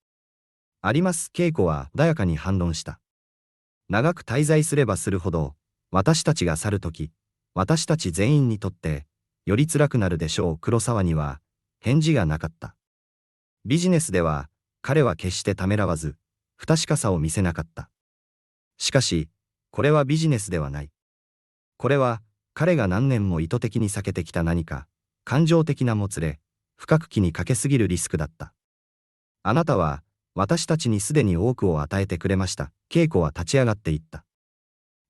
[SPEAKER 1] あります。恵子は穏やかに反論した。長く滞在すればするほど、私たちが去るとき、私たち全員にとって、より辛くなるでしょう。黒沢には、返事がなかった。ビジネスでは、彼は決してためらわず、不確かさを見せなかった。しかし、これはビジネスではない。これは、彼が何年も意図的に避けてきた何か、感情的なもつれ、深く気にかけすぎるリスクだった。あなたは、私たちにすでに多くを与えてくれました。恵子は立ち上がっていった。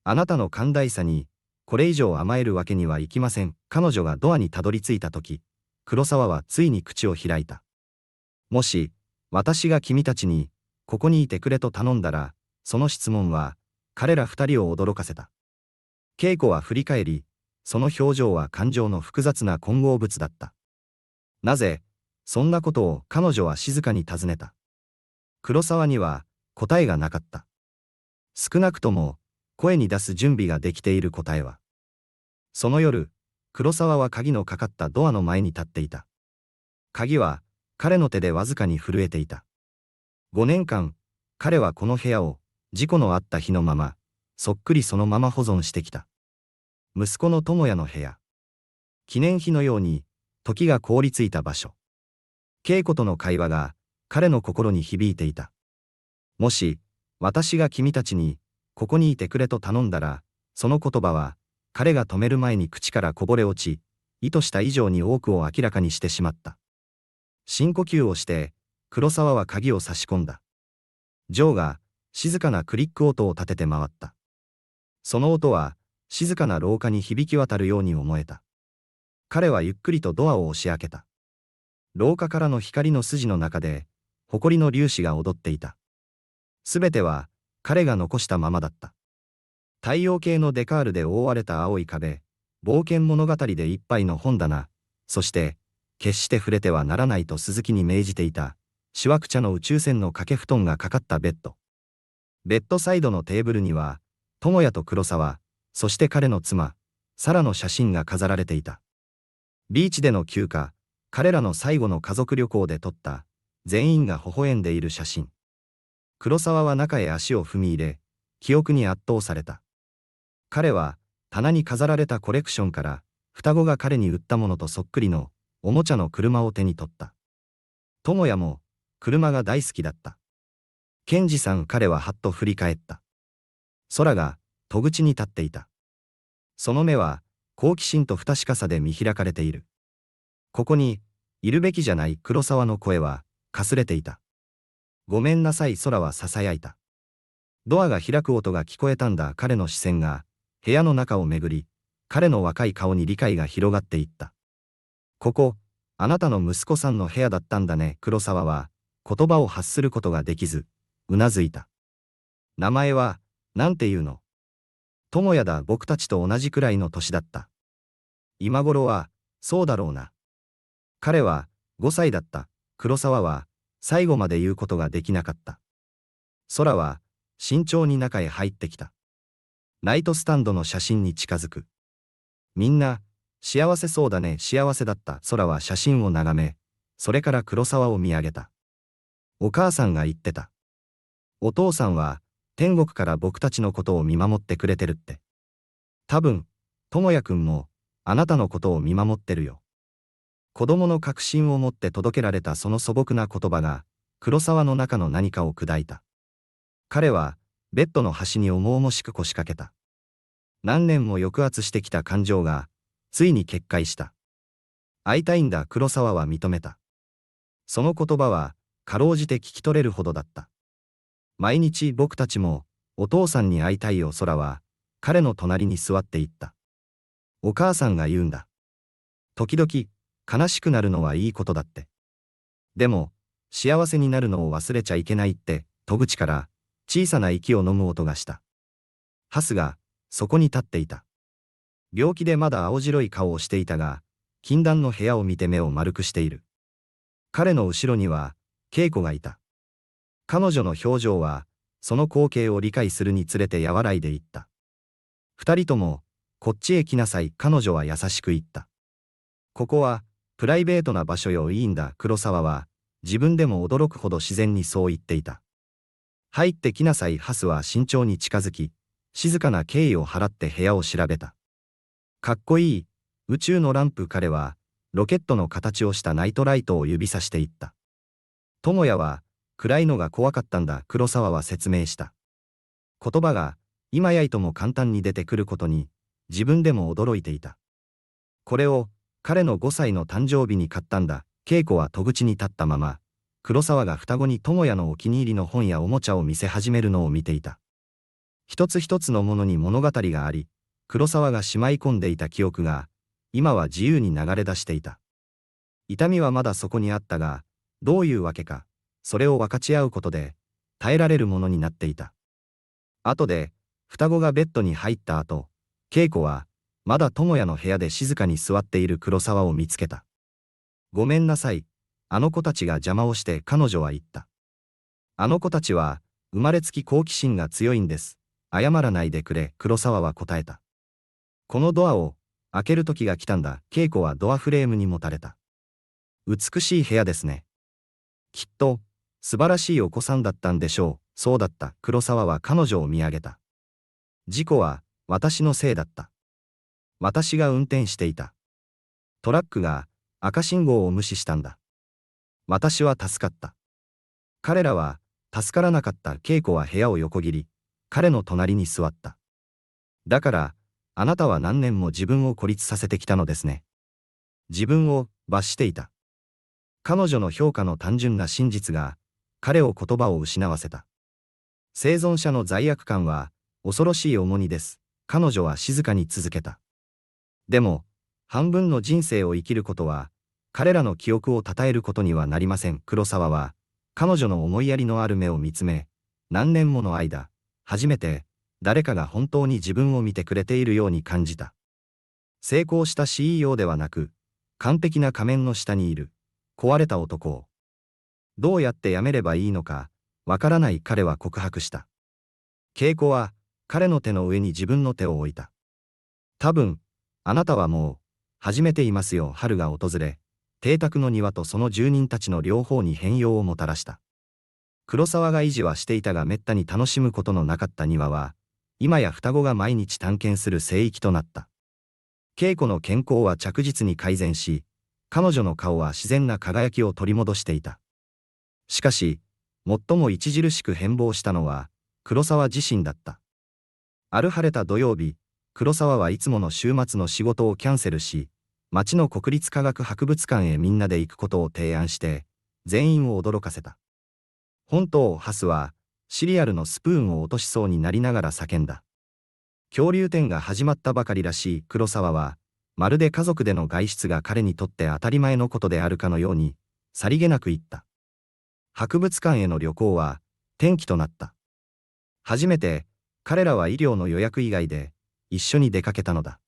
[SPEAKER 1] あなたの寛大さに、これ以上甘えるわけにはいきません。彼女がドアにたどり着いたとき、黒沢はついに口を開いた。もし、私が君たちに、ここにいてくれと頼んだら、その質問は、彼ら二人を驚かせた。恵子は振り返り、その表情は感情の複雑な混合物だった。なぜ、そんなことを彼女は静かに尋ねた。黒沢には、答えがなかった。少なくとも、声に出す準備ができている答えは。その夜、黒沢は鍵のかかったドアの前に立っていた。鍵は、彼の手でわずかに震えていた。5年間、彼はこの部屋を、事故のあった日のまま、そっくりそのまま保存してきた。息子の智也の部屋。記念碑のように、時が凍りついた場所。恵子との会話が、彼の心に響いていた。もし、私が君たちに、ここにいてくれと頼んだら、その言葉は、彼が止める前に口からこぼれ落ち、意図した以上に多くを明らかにしてしまった。深呼吸をして、黒沢は鍵を差し込んだ。ジョーが、静かなクリック音を立てて回った。その音は、静かな廊下に響き渡るように思えた。彼はゆっくりとドアを押し開けた。廊下からの光の筋の中で、埃の粒子が踊っていた。すべては、彼が残したままだった。太陽系のデカールで覆われた青い壁、冒険物語でいっぱいの本棚、そして、決して触れてはならないと鈴木に命じていた、しわくちゃの宇宙船の掛け布団がかかったベッド。ベッドサイドのテーブルには、智也と黒沢、そして彼の妻、サラの写真が飾られていた。ビーチでの休暇、彼らの最後の家族旅行で撮った、全員が微笑んでいる写真。黒沢は中へ足を踏み入れ、記憶に圧倒された。彼は、棚に飾られたコレクションから、双子が彼に売ったものとそっくりの、おもちゃの車を手に取った。智也も、車が大好きだった。健二さん、彼ははっと振り返った。空が、戸口に立っていた。その目は、好奇心と不確かさで見開かれている。ここに、いるべきじゃない黒沢の声は、かすれていた。ごめんなさい、空は囁いた。ドアが開く音が聞こえたんだ。彼の視線が、部屋の中を巡り、彼の若い顔に理解が広がっていった。ここ、あなたの息子さんの部屋だったんだね。黒沢は、言葉を発することができず、うなずいた。名前は、なんていうの？智也だ。僕たちと同じくらいの年だった。今頃は、そうだろうな。彼は、5歳だった。黒沢は、最後まで言うことができなかった。空は、慎重に中へ入ってきた。ナイトスタンドの写真に近づく。みんな、幸せそうだね。幸せだった。空は写真を眺め、それから黒沢を見上げた。お母さんが言ってた。お父さんは、天国から僕たちのことを見守ってくれてるって。多分、智也くんも、あなたのことを見守ってるよ。子供の確信を持って届けられたその素朴な言葉が、黒沢の中の何かを砕いた。彼は、ベッドの端に重々しく腰掛けた。何年も抑圧してきた感情が、ついに決壊した。会いたいんだ。黒沢は認めた。その言葉は、かろうじて聞き取れるほどだった。毎日僕たちも、お父さんに会いたいよ。空は、彼の隣に座っていった。お母さんが言うんだ。時々、悲しくなるのはいいことだって。でも、幸せになるのを忘れちゃいけないって、戸口から、小さな息を飲む音がした。ハスが、そこに立っていた。病気でまだ青白い顔をしていたが、禁断の部屋を見て目を丸くしている。彼の後ろには、恵子がいた。彼女の表情は、その光景を理解するにつれて和らいでいった。二人とも、こっちへ来なさい。彼女は優しく言った。ここは、プライベートな場所よ。いいんだ。黒沢は、自分でも驚くほど自然にそう言っていた。入ってきなさい。ハスは慎重に近づき、静かな敬意を払って部屋を調べた。かっこいい、宇宙のランプ。彼は、ロケットの形をしたナイトライトを指さしていった。智也は、暗いのが怖かったんだ。黒沢は説明した。言葉が、今やいとも簡単に出てくることに、自分でも驚いていた。これを、彼の5歳の誕生日に買ったんだ。恵子は戸口に立ったまま、黒沢が双子に智也のお気に入りの本やおもちゃを見せ始めるのを見ていた。一つ一つのものに物語があり、黒沢がしまい込んでいた記憶が、今は自由に流れ出していた。痛みはまだそこにあったが、どういうわけか、それを分かち合うことで、耐えられるものになっていた。後で、双子がベッドに入った後、恵子は、まだ智也の部屋で静かに座っている黒沢を見つけた。ごめんなさい、あの子たちが邪魔をして。彼女は言った。あの子たちは、生まれつき好奇心が強いんです。謝らないでくれ。黒沢は答えた。このドアを、開ける時が来たんだ。恵子はドアフレームにもたれた。美しい部屋ですね。きっと、素晴らしいお子さんだったんでしょう。そうだった。黒沢は彼女を見上げた。事故は、私のせいだった。私が運転していた。トラックが、赤信号を無視したんだ。私は助かった。彼らは、助からなかった。恵子は部屋を横切り、彼の隣に座った。だから、あなたは何年も自分を孤立させてきたのですね。自分を罰していた。彼女の評価の単純な真実が、彼を言葉を失わせた。生存者の罪悪感は、恐ろしい重荷です。彼女は静かに続けた。でも、半分の人生を生きることは、彼らの記憶を称えることにはなりません。黒沢は、彼女の思いやりのある目を見つめ、何年もの間、初めて、誰かが本当に自分を見てくれているように感じた。成功した CEO ではなく、完璧な仮面の下にいる、壊れた男を。どうやってやめればいいのか、わからない彼は告白した。恵子は、彼の手の上に自分の手を置いた。多分、あなたはもう、始めていますよ。春が訪れ、邸宅の庭とその住人たちの両方に変容をもたらした。黒沢が維持はしていたがめったに楽しむことのなかった庭は、今や双子が毎日探検する聖域となった。恵子の健康は着実に改善し、彼女の顔は自然な輝きを取り戻していた。しかし、最も著しく変貌したのは、黒沢自身だった。ある晴れた土曜日、黒沢はいつもの週末の仕事をキャンセルし、町の国立科学博物館へみんなで行くことを提案して、全員を驚かせた。本当、ハスは、シリアルのスプーンを落としそうになりながら叫んだ。恐竜展が始まったばかりらしい。黒沢は、まるで家族での外出が彼にとって当たり前のことであるかのように、さりげなく言った。博物館への旅行は、転機となった。初めて、彼らは医療の予約以外で、一緒に出かけたのだ。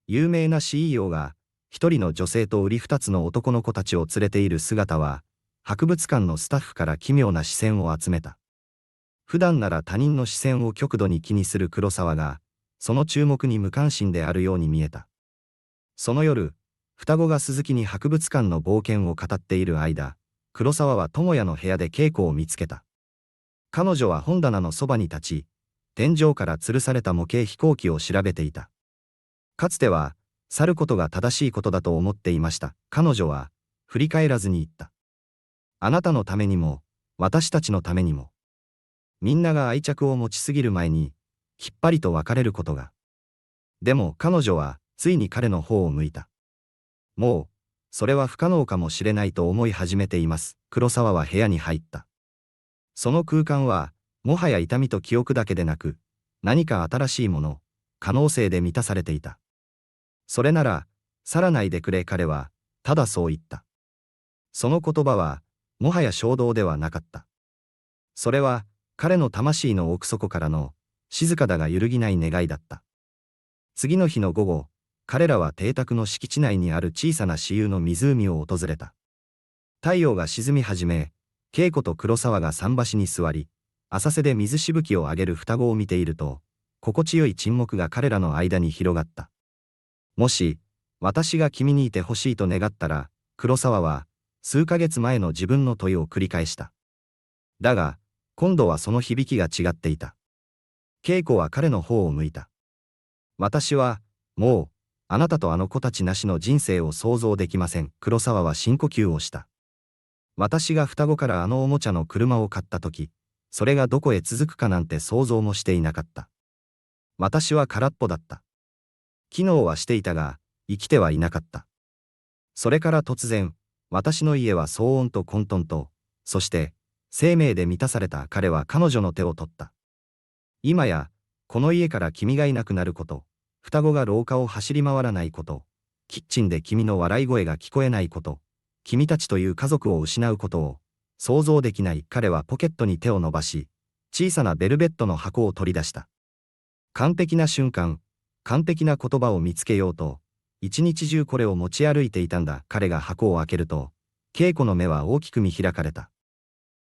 [SPEAKER 1] 有名な CEO が、一人の女性と二つの男の子たちを連れている姿は、博物館のスタッフから奇妙な視線を集めた。普段なら他人の視線を極度に気にする黒沢が、その注目に無関心であるように見えた。その夜、双子が鈴木に博物館の冒険を語っている間、黒沢は智也の部屋で恵子を見つけた。彼女は本棚のそばに立ち、天井から吊るされた模型飛行機を調べていた。かつては、去ることが正しいことだと思っていました。彼女は、振り返らずに言った。あなたのためにも、私たちのためにも。みんなが愛着を持ちすぎる前に、きっぱりと別れることが。でも彼女は、ついに彼の方を向いた。もう、それは不可能かもしれないと思い始めています。黒沢は部屋に入った。その空間は、もはや痛みと記憶だけでなく、何か新しいもの、可能性で満たされていた。それなら、去らないでくれ。彼は、ただそう言った。その言葉は、もはや衝動ではなかった。それは、彼の魂の奥底からの、静かだが揺るぎない願いだった。次の日の午後、彼らは邸宅の敷地内にある小さな私有の湖を訪れた。太陽が沈み始め、恵子と黒沢が桟橋に座り、浅瀬で水しぶきを上げる双子を見ていると、心地よい沈黙が彼らの間に広がった。もし、私が君にいてほしいと願ったら、黒沢は、数ヶ月前の自分の問いを繰り返した。だが、今度はその響きが違っていた。恵子は彼の方を向いた。私は、もう、あなたとあの子たちなしの人生を想像できません。黒沢は深呼吸をした。私が双子からあのおもちゃの車を買ったとき、それがどこへ続くかなんて想像もしていなかった。私は空っぽだった。機能はしていたが、生きてはいなかった。それから突然、私の家は騒音と混沌と、そして、生命で満たされた。彼は彼女の手を取った。今や、この家から君がいなくなること、双子が廊下を走り回らないこと、キッチンで君の笑い声が聞こえないこと、君たちという家族を失うことを、想像できない。彼はポケットに手を伸ばし、小さなベルベットの箱を取り出した。完璧な瞬間、完璧な言葉を見つけようと、一日中これを持ち歩いていたんだ。彼が箱を開けると、恵子の目は大きく見開かれた。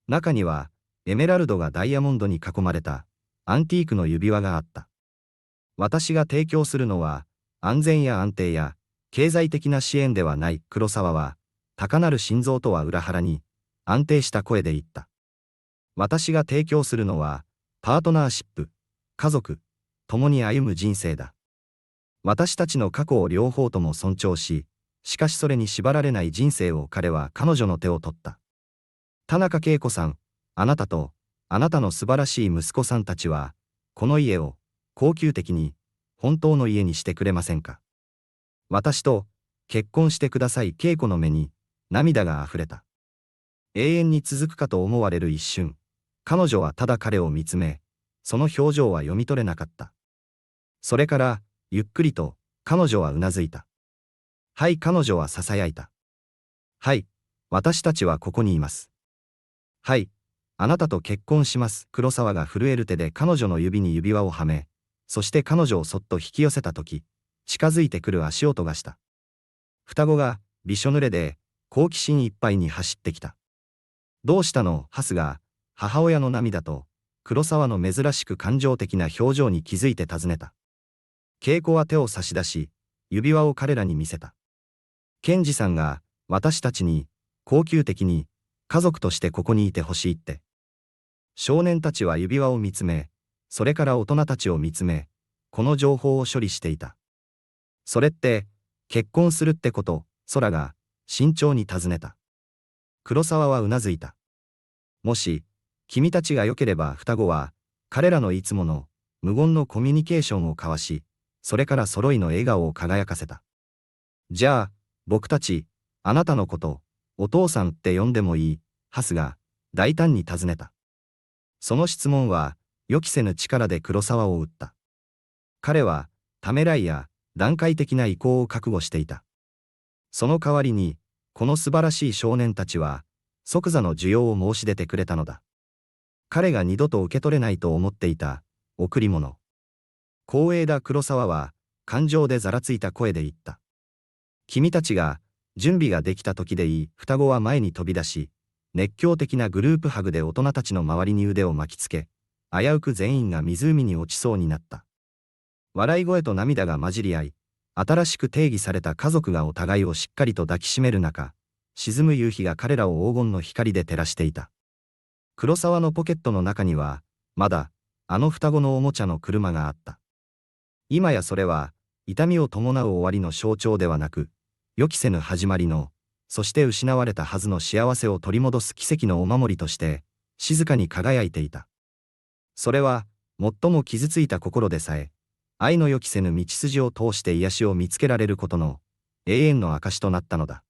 [SPEAKER 1] 中には、エメラルドがダイヤモンドに囲まれた、アンティークの指輪があった。私が提供するのは、安全や安定や、経済的な支援ではない。黒沢は、高鳴る心臓とは裏腹に、安定した声で言った。私が提供するのは、パートナーシップ、家族、共に歩む人生だ。私たちの過去を両方とも尊重し、しかしそれに縛られない人生を彼は彼女の手を取った。田中恵子さん、あなたと、あなたの素晴らしい息子さんたちは、この家を、恒久的に、本当の家にしてくれませんか。私と、結婚してください。恵子の目に、涙があふれた。永遠に続くかと思われる一瞬、彼女はただ彼を見つめ、その表情は読み取れなかった。それから、ゆっくりと、彼女はうなずいた。はい、彼女は囁いた。はい、私たちはここにいます。はい、あなたと結婚します。黒沢が震える手で彼女の指に指輪をはめ、そして彼女をそっと引き寄せたとき、近づいてくる足音がした。双子が、びしょ濡れで、好奇心いっぱいに走ってきた。どうしたの？ハスが、母親の涙と、黒沢の珍しく感情的な表情に気づいて尋ねた。恵子は手を差し出し、指輪を彼らに見せた。ケンジさんが、私たちに、恒久的に、家族としてここにいてほしいって。少年たちは指輪を見つめ、それから大人たちを見つめ、この情報を処理していた。それって、結婚するってこと？空が、慎重に尋ねた。黒沢はうなずいた。もし、君たちが良ければ双子は、彼らのいつもの、無言のコミュニケーションを交わし、それから揃いの笑顔を輝かせた。じゃあ、僕たち、あなたのこと、お父さんって呼んでもいい？ハスが、大胆に尋ねた。その質問は、予期せぬ力で黒沢を打った。彼は、ためらいや、段階的な意向を覚悟していた。その代わりに、この素晴らしい少年たちは、即座の需要を申し出てくれたのだ。彼が二度と受け取れないと思っていた、贈り物。光栄だ。黒沢は、感情でざらついた声で言った。君たちが、準備ができた時でいい。双子は前に飛び出し、熱狂的なグループハグで大人たちの周りに腕を巻きつけ、危うく全員が湖に落ちそうになった。笑い声と涙が混じり合い、新しく定義された家族がお互いをしっかりと抱きしめる中、沈む夕日が彼らを黄金の光で照らしていた。黒沢のポケットの中には、まだ、あの双子のおもちゃの車があった。今やそれは、痛みを伴う終わりの象徴ではなく、予期せぬ始まりの、そして失われたはずの幸せを取り戻す奇跡のお守りとして、静かに輝いていた。それは、最も傷ついた心でさえ、愛の予期せぬ道筋を通して癒しを見つけられることの、永遠の証となったのだ。